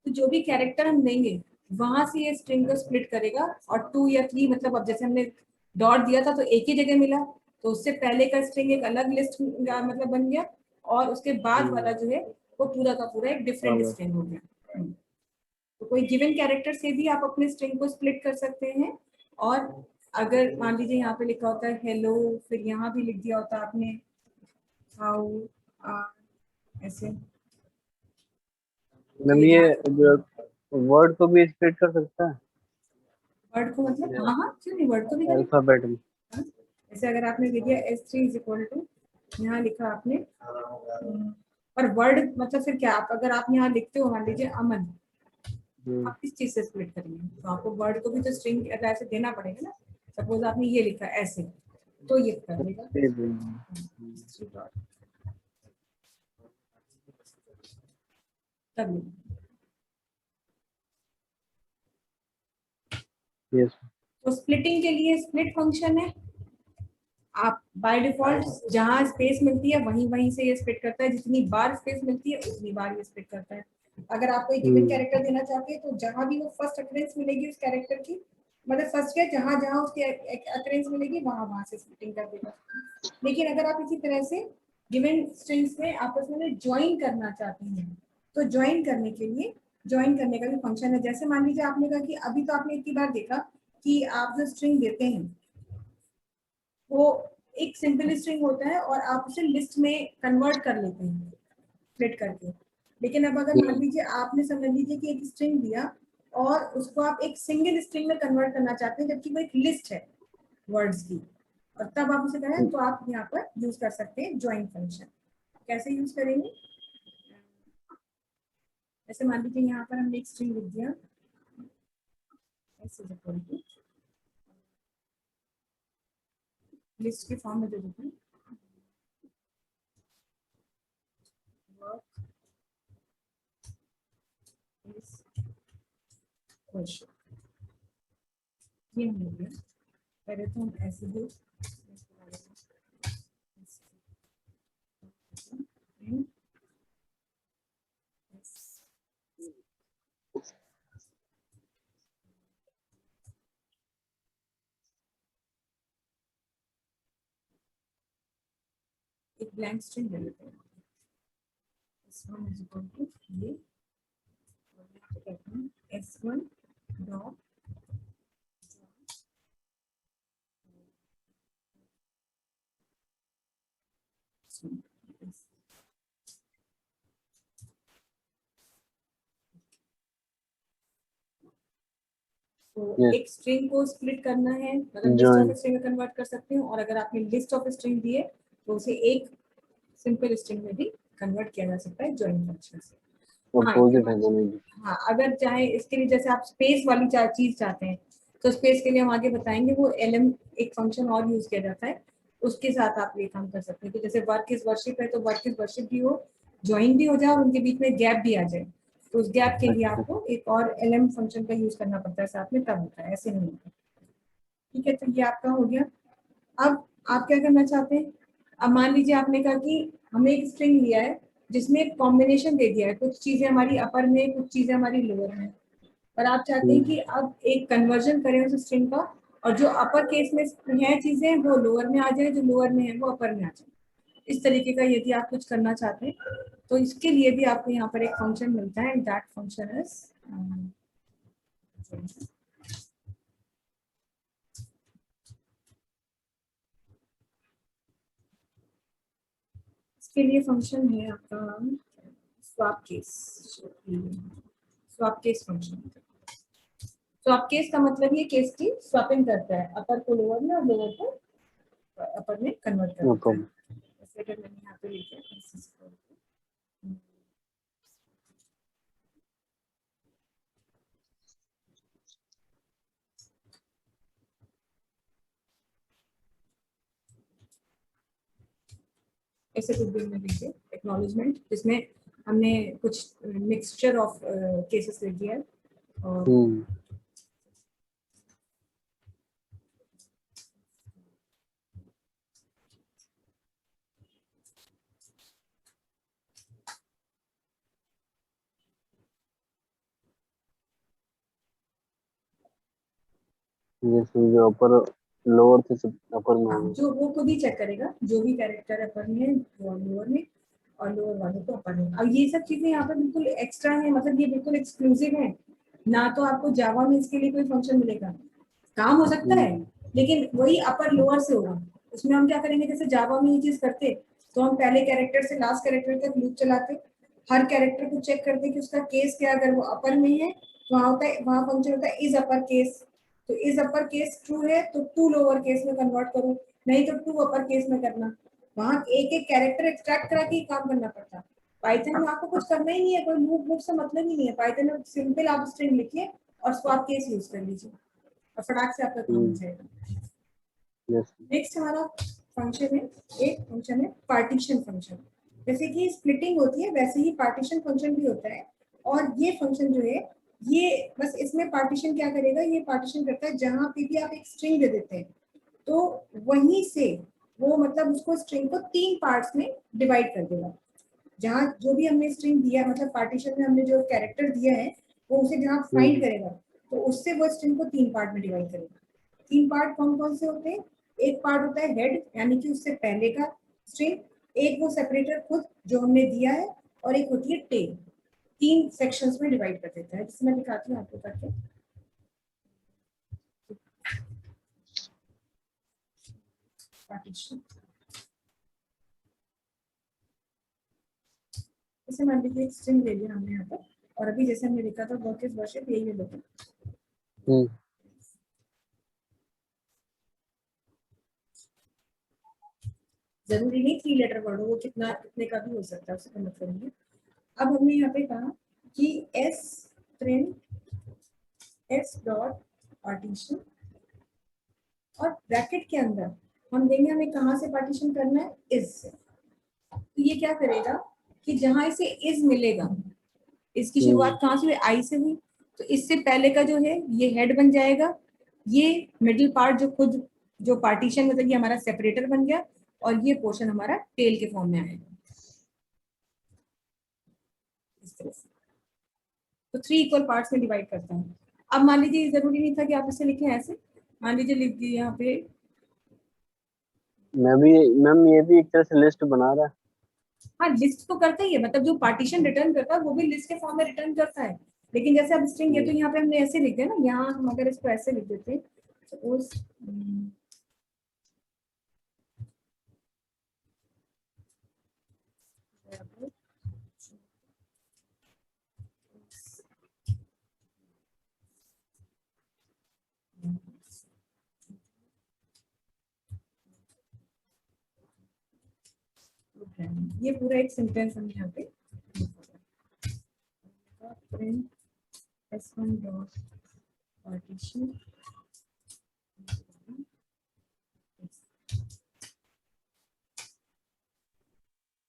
Speaker 1: तो जो भी कैरेक्टर हम देंगे वहां से ये स्ट्रिंग को स्प्लिट करेगा। और 2 या 3 मतलब अब जैसे हमने डॉट दिया था तो एक ही जगह मिला, तो उससे पहले का स्ट्रिंग एक अलग लिस्ट मतलब बन गया, और उसके बाद वाला जो है वो पूरा का पूरा एक डिफरेंट स्ट्रिंग हो गया। तो कोई गिवन कैरेक्टर से भी आप अपने स्ट्रिंग को स्प्लिट कर सकते हैं। और अगर मान लीजिए यहाँ पे लिखा होता है हेलो, फिर यहाँ भी लिख दिया होता आपने हाउ, ऐसे, तो
Speaker 2: मैम, ये वर्ड को भी स्प्लिट कर सकता है
Speaker 1: वर्ड को मतलब, हाँ हाँ क्यों नहीं, वर्ड को भी करें।
Speaker 2: अल्फाबेट में।
Speaker 1: जैसे अगर आपने लिख दिया s3 इज इक्वल टू, यहाँ लिखा आपने और वर्ड मतलब फिर क्या, आप अगर आप यहाँ लिखते हो मान लीजिए अमन, आप किस चीज से स्प्लिट करेंगे, तो आपको वर्ड को भी तो स्ट्रिंग ऐसे देना पड़ेगा ना। सपोज आपने ये लिखा ऐसे, तो ये कर देगा तब।
Speaker 2: यस।
Speaker 1: तो स्प्लिटिंग के लिए स्प्लिट फंक्शन है, आप बाय डिफॉल्ट जहां स्पेस मिलती है वहीं वहीं से ये स्प्लिट करता है, जितनी बार स्पेस मिलती है उतनी बार ये स्प्लिट करता है। अगर आप कोई गिवन कैरेक्टर देना चाहते हैं तो जहां भी वो फर्स्ट अकरेंस मिलेगी उस कैरेक्टर की, मतलब फर्स्ट क्या, जहां जहां उसकी अकरेंस मिलेगी वहां वहां से स्प्लिटिंग कर देगा। लेकिन अगर आप इसी तरह से गिवन स्ट्रिंग्स में आपस में ज्वाइन करना चाहते हैं तो ज्वाइन करने के लिए ज्वाइन करने का भी फंक्शन है। जैसे मान लीजिए आपने कहा कि अभी तो आपने इतनी बार देखा कि आप जो स्ट्रिंग देते हैं वो एक सिंपल स्ट्रिंग होता है और आप उसे लिस्ट में कन्वर्ट कर लेते हैं स्प्लिट करके। लेकिन अब अगर मान लीजिए आपने समझ लीजिए कि एक स्ट्रिंग दिया और उसको आप एक सिंगल स्ट्रिंग में कन्वर्ट करना चाहते हैं जबकि वो एक लिस्ट है वर्ड्स की, और तब आप उसे करें तो आप यहाँ पर यूज कर सकते हैं ज्वाइन फंक्शन। कैसे यूज करेंगे, जैसे मान लीजिए यहाँ पर हमने एक स्ट्रिंग लिख दिया लिस्ट के फॉर्म में दे देते हैं क्वेश्चन, ये हो गया। पहले तो हम ऐसे ही एक ब्लैंक स्ट्रिंग ले लेते हैं, s1 इज इक्वल टू ये, कहते हैं s1 डॉट, तो
Speaker 2: Yes.
Speaker 1: एक स्ट्रिंग को स्प्लिट करना है, मतलब लिस्ट ऑफ स्ट्रिंग में कन्वर्ट कर सकते हो, और अगर आपने लिस्ट ऑफ स्ट्रिंग दी है तो उसे एक सिंपल स्ट्रिंग में भी कन्वर्ट किया जा सकता है ज्वाइन फंक्शन से।
Speaker 2: अपोजिट है दोनों की।
Speaker 1: हाँ, अगर चाहे इसके लिए जैसे आप स्पेस वाली चीज चाहते हैं तो स्पेस के लिए हम आगे बताएंगे, वो lm एक फंक्शन और यूज किया जाता है, उसके साथ आप ये काम कर सकते हैं। तो जैसे वर्क इज वर्शिप है तो वर्क इज वर्शिप भी हो, ज्वाइन भी हो जाए और उनके बीच में गैप भी आ जाए, तो उस गैप के लिए
Speaker 2: अच्छा।
Speaker 1: आपको एक और lm फंक्शन का यूज करना पड़ता है साथ में, तब होता है, ऐसे नहीं होता। ठीक है, तो ये आपका हो गया। अब आप क्या करना चाहते हैं? अब मान लीजिए आपने कहा कि हमें एक स्ट्रिंग लिया है जिसमें एक कॉम्बिनेशन दे दिया है, कुछ चीजें हमारी अपर में, कुछ चीजें हमारी लोअर में, पर आप चाहते हैं कि अब एक कन्वर्जन करें उस स्ट्रिंग का, और जो अपर केस में है चीजें वो लोअर में आ जाए, जो लोअर में है वो अपर में आ जाए। इस तरीके का यदि आप कुछ करना चाहते हैं तो इसके लिए भी आपको यहाँ पर एक फंक्शन मिलता है, दैट फंक्शन इज, इसके लिए फंक्शन है आपका swap case. Swap case function, swap case का मतलब ये केस की स्वैपिंग करता है, अपर को लोअर में और लोअर को अपर में कन्वर्ट कर देता है। जैसे अगर मैंने यहाँ पे लिखा है ऐसे कुछ भी में लिखिए एक्नॉलेजमेंट, जिसमें हमने कुछ मिक्सचर ऑफ केसेस लिख दिया है, और
Speaker 2: जो अपर लोअर थे सब अपर में
Speaker 1: हाँ,
Speaker 2: होंगे।
Speaker 1: जो वो खुद ही चेक करेगा, जो भी कैरेक्टर अपर में है वो लोअर में, और लोअर वाले को अपर में। अब ये सब चीजें यहाँ पे बिल्कुल एक्स्ट्रा है, मतलब ये बिल्कुल एक्सक्लूसिव है, ना तो आपको जावा में इसके लिए कोई फंक्शन मिलेगा, काम हो सकता है लेकिन वही अपर लोअर से होगा। उसमें हम क्या करेंगे, जैसे जावा में ये चीज करते तो हम पहले कैरेक्टर से लास्ट कैरेक्टर तक लूप चलाते, हर कैरेक्टर को चेक करते कि उसका केस क्या, अगर वो अपर में है तो वहां होता है, वहां फंक्शन होता है इज अपर केस, तो इज अपर केस ट्रू है तो टू लोअर केस में कन्वर्ट करो, नहीं तो टू अपर केस में करना। वहां एक एक कैरेक्टर एक्सट्रैक्ट करा के काम करना पड़ता। पाइथन में आपको कुछ करना ही नहीं है, कोई लूप वूप से मतलब ही नहीं है, पाइथन में सिंपल आप स्ट्रिंग लिखिए और स्वैप केस यूज कर लीजिए और फटाक से आपका काम हो जाएगा। नेक्स्ट हमारा फंक्शन है, एक फंक्शन है पार्टीशन फंक्शन। जैसे कि स्प्लिटिंग होती है वैसे ही पार्टीशन फंक्शन भी होता है, और ये फंक्शन जो है ये बस इसमें पार्टीशन क्या करेगा, ये पार्टीशन करता है जहां पे भी आप एक स्ट्रिंग दे देते हैं तो वहीं से वो मतलब उसको स्ट्रिंग को 3 पार्ट्स में डिवाइड कर देगा। जहाँ जो भी हमने स्ट्रिंग दिया, मतलब पार्टीशन में हमने जो कैरेक्टर दिया है वो उसे जहाँ फाइंड करेगा तो उससे वो स्ट्रिंग को 3 पार्ट में डिवाइड करेगा। 3 पार्ट कौन कौन से होते हैं? एक पार्ट होता है हेड, यानी कि उससे पहले का स्ट्रिंग, एक वो सेपरेटर खुद जो हमने दिया है, और एक होती है टेल। 3 सेक्शंस में डिवाइड कर देता है, जिसमें मैं दिखाती हूँ आपको करके। पार्टीशन, जैसे मान लीजिए एक स्ट्रिंग ले लिया हमने यहाँ पर, और अभी जैसे हमने लिखा था वर्क इज वर्शिप, यही ले लेते हैं। जरूरी नहीं 3 लेटर वर्ड हो, वो कितना कितने का भी हो सकता है, उससे कोई मतलब नहीं है। अब हमने यहाँ पे कहा कि S print S dot partition, और ब्रैकेट के अंदर हम देंगे हमें कहाँ से पार्टीशन करना है, इज से। तो ये क्या करेगा कि जहां इसे इज मिलेगा, इसकी शुरुआत कहाँ से हुई, आई से हुई, तो इससे पहले का जो है ये हेड बन जाएगा, ये मिडिल पार्ट जो खुद जो पार्टीशन मतलब ये हमारा सेपरेटर बन गया, और ये पोर्शन हमारा टेल के फॉर्म में आएगा इस तरह से। तो 3 इक्वल पार्ट्स में डिवाइड करता है। अब मान लीजिए जरूरी नहीं था कि आप इसे लिखें ऐसे, मान लीजिए लिख दिए यहाँ पे,
Speaker 2: मैं भी, मैम ये भी एक तरह से लिस्ट बना रहा है।
Speaker 1: हाँ लिस्ट तो करता ही है, मतलब जो पार्टीशन रिटर्न करता है वो भी लिस्ट के फॉर्म में रिटर्न करता है, लेकिन जैसे अब स्ट्रिंग है तो यहाँ पे हमने ऐसे लिख दिया ना, यहाँ हम अगर इसको ऐसे लिख देते सपोज ये पूरा एक सेंटेंस हम यहाँ पे प्रिंट s1 डॉट पार्टीशन।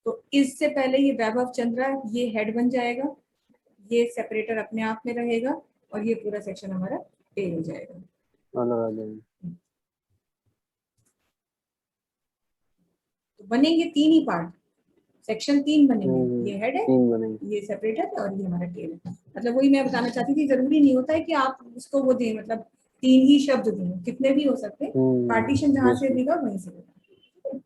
Speaker 1: तो इससे पहले ये वैभव चंद्रा ये हेड बन जाएगा, ये सेपरेटर अपने आप में रहेगा और ये पूरा सेक्शन हमारा टेल हो जाएगा। तो बनेंगे 3 ही पार्ट, सेक्शन 3 बनेंगे, ये हेड है, ये सेपरेटर है और ये हमारा टेल है। मतलब वही मैं बताना चाहती थी, जरूरी नहीं होता है कि आप उसको वो दें, मतलब 3 ही शब्द दें, कितने भी हो सकते हैं, पार्टीशन जहां से देगा वहीं से देगा।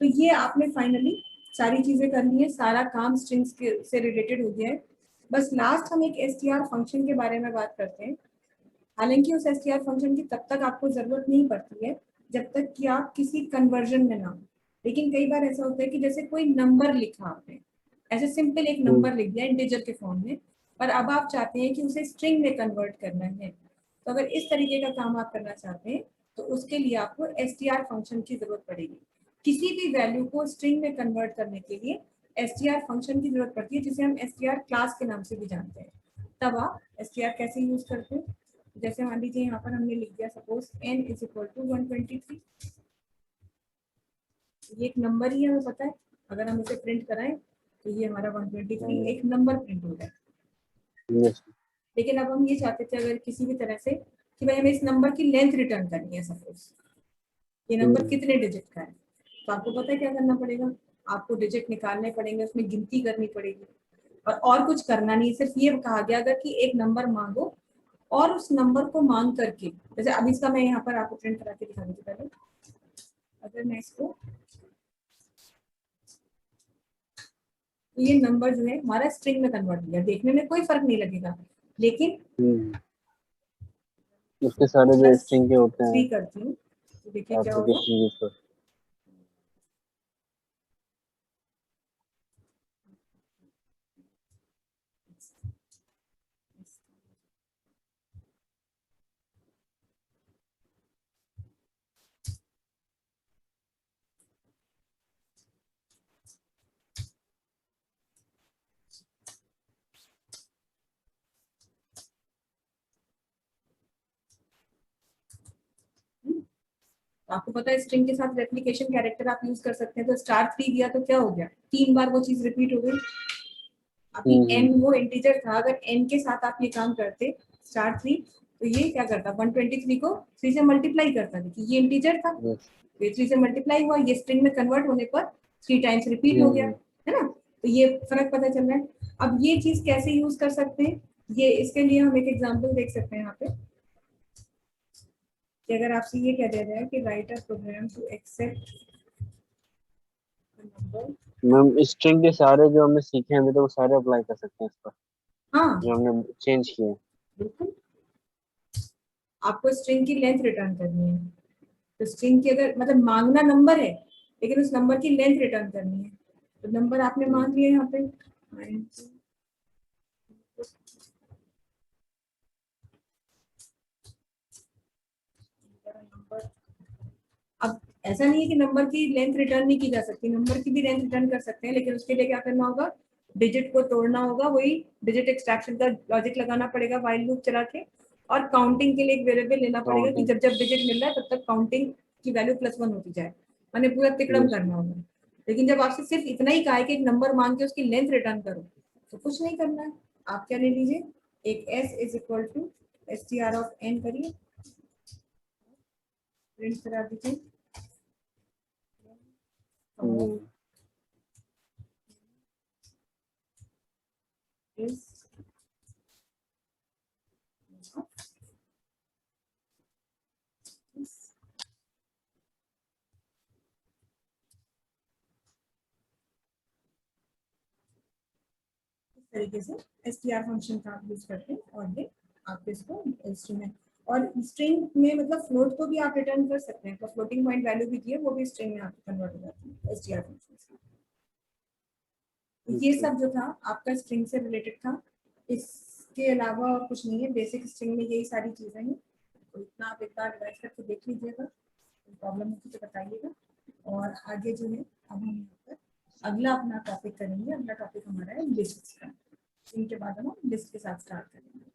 Speaker 1: तो ये आपने फाइनली सारी चीजें करनी है, सारा काम स्ट्रिंग्स से रिलेटेड हो गया है। बस लास्ट हम एक str फंक्शन के बारे में बात करते हैं। हालांकि उस str फंक्शन की तब तक आपको जरूरत नहीं पड़ती है जब तक कि आप किसी कन्वर्जन में ना हो। लेकिन कई बार ऐसा होता है कि जैसे कोई नंबर लिखा आपने, ऐसे सिंपल एक नंबर लिख दिया इंटीजर के फॉर्म में, पर अब आप चाहते हैं कि उसे स्ट्रिंग में कन्वर्ट करना है। तो अगर इस तरीके का काम आप करना चाहते हैं तो उसके लिए आपको str फंक्शन की जरूरत पड़ेगी। किसी भी वैल्यू को स्ट्रिंग में कन्वर्ट करने के लिए str फंक्शन की जरूरत पड़ती है, जिसे हम str क्लास के नाम से भी जानते हैं। तब आप str कैसे यूज करते हैं, जैसे मान लीजिए यहाँ पर हमने लिख दिया suppose n is equal to 123। ये एक नंबर ही हमें पता है, अगर हम इसे प्रिंट कराएं तो ये हमारा 123 एक नंबर प्रिंट हो जाए। लेकिन अब हम ये चाहते थे अगर किसी भी तरह से कि भाई हमें इस नंबर की लेंथ रिटर्न करनी है, सपोज ये नंबर कितने डिजिट का है, तो आपको पता है क्या करना पड़ेगा, आपको डिजिट निकालने पड़ेंगे, उसमें गिनती करनी पड़ेगी और कुछ करना नहीं। सिर्फ ये कहा गया अगर कि एक नंबर मांगो और उस नंबर को मांग करके, जैसे अब इसका मैं यहाँ पर आपको प्रिंट करा के दिखा देती पहले। अगर मैं इसको, तो ये नंबर जो है हमारा स्ट्रिंग में कन्वर्ट हो गया, देखने में कोई फर्क नहीं लगेगा, लेकिन
Speaker 2: उसके सारे जो स्ट्रिंग के होते हैं
Speaker 1: करती हूँ तो देखिए क्या होगा। आपको पता है स्ट्रिंग के साथ रेप्लिकेशन कैरेक्टर आप यूज कर सकते हैं, तो *3 दिया तो क्या हो गया, 3 बार वो चीज रिपीट हो गई। अभी n वो इंटीजर था, अगर n के साथ आप ये काम करते *3 तो ये क्या करता, 123 को 3 से मल्टीप्लाई करता, देखिए ये इंटीजर था, ये 3 से मल्टीप्लाई हुआ, ये स्ट्रिंग में कन्वर्ट होने पर 3 टाइम्स रिपीट हो गया, है ना। तो ये फर्क पता चल रहा है। अब ये चीज कैसे यूज कर सकते हैं, ये इसके लिए हम एक एग्जांपल देख सकते हैं यहाँ पे कि अगर आपसे ये कह दिया जाए कि write a program to accept number.
Speaker 2: Ma'am string के सारे जो हमने सीखे हैं तो वो सारे अप्लाई कर सकते हैं इस पर,
Speaker 1: हाँ
Speaker 2: जो हमने चेंज किए।
Speaker 1: बिल्कुल, आपको स्ट्रिंग की लेंथ रिटर्न करनी है, तो स्ट्रिंग की अगर मतलब मांगना नंबर है लेकिन उस नंबर की लेंथ रिटर्न करनी है, तो नंबर आपने मांग लिया यहाँ पे। अब ऐसा नहीं है कि नंबर की लेंथ रिटर्न नहीं की जा सकती, नंबर की भी लेंथ रिटर्न कर सकते हैं, लेकिन उसके लिए क्या करना होगा, डिजिट को तोड़ना होगा, वही डिजिट एक्सट्रैक्शन का लॉजिक लगाना पड़ेगा व्हाइल लूप चला के, और काउंटिंग के लिए एक वेरिएबल लेना पड़ेगा कि जब जब डिजिट मिल रहा है तब तक काउंटिंग की वैल्यू +1 होती जाए, मैंने पूरा तिकड़म करना होगा। लेकिन जब आपसे सिर्फ इतना ही कहा है कि एक नंबर मांग के उसकी लेंथ रिटर्न करो, तो कुछ नहीं करना है, आप क्या ले लीजिए, एक s is equal to str of n करिए, प्रिंट करा दीजिए। इस तरीके से str फंक्शन का आप यूज करते हैं और ये आप इसको स्ट्रिंग और स्ट्रिंग में मतलब फ्लोट को भी आप रिटर्न कर सकते हैं, तो फ्लोटिंग पॉइंट वैल्यू भी दी है वो भी स्ट्रिंग में आपकी कन्वर्ट हो जाती है str फंक्शन से। ये सब जो था आपका स्ट्रिंग से रिलेटेड था, इसके अलावा और कुछ नहीं है, बेसिक स्ट्रिंग में यही सारी चीजें हैं, तो इतना आप एक बार रिवाइज करके देख लीजिएगा, प्रॉब्लम होगी तो बताइएगा। और आगे जो है अब हम यहाँ पर अगला अपना टॉपिक करेंगे। अगला टॉपिक हमारा है लिस्ट का। इनके बाद हम लिस्ट के साथ स्टार्ट करेंगे।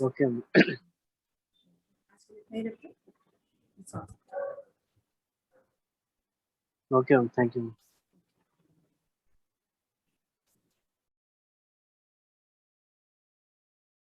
Speaker 2: ओके
Speaker 1: नहीं रखते।
Speaker 2: Okay, thank you.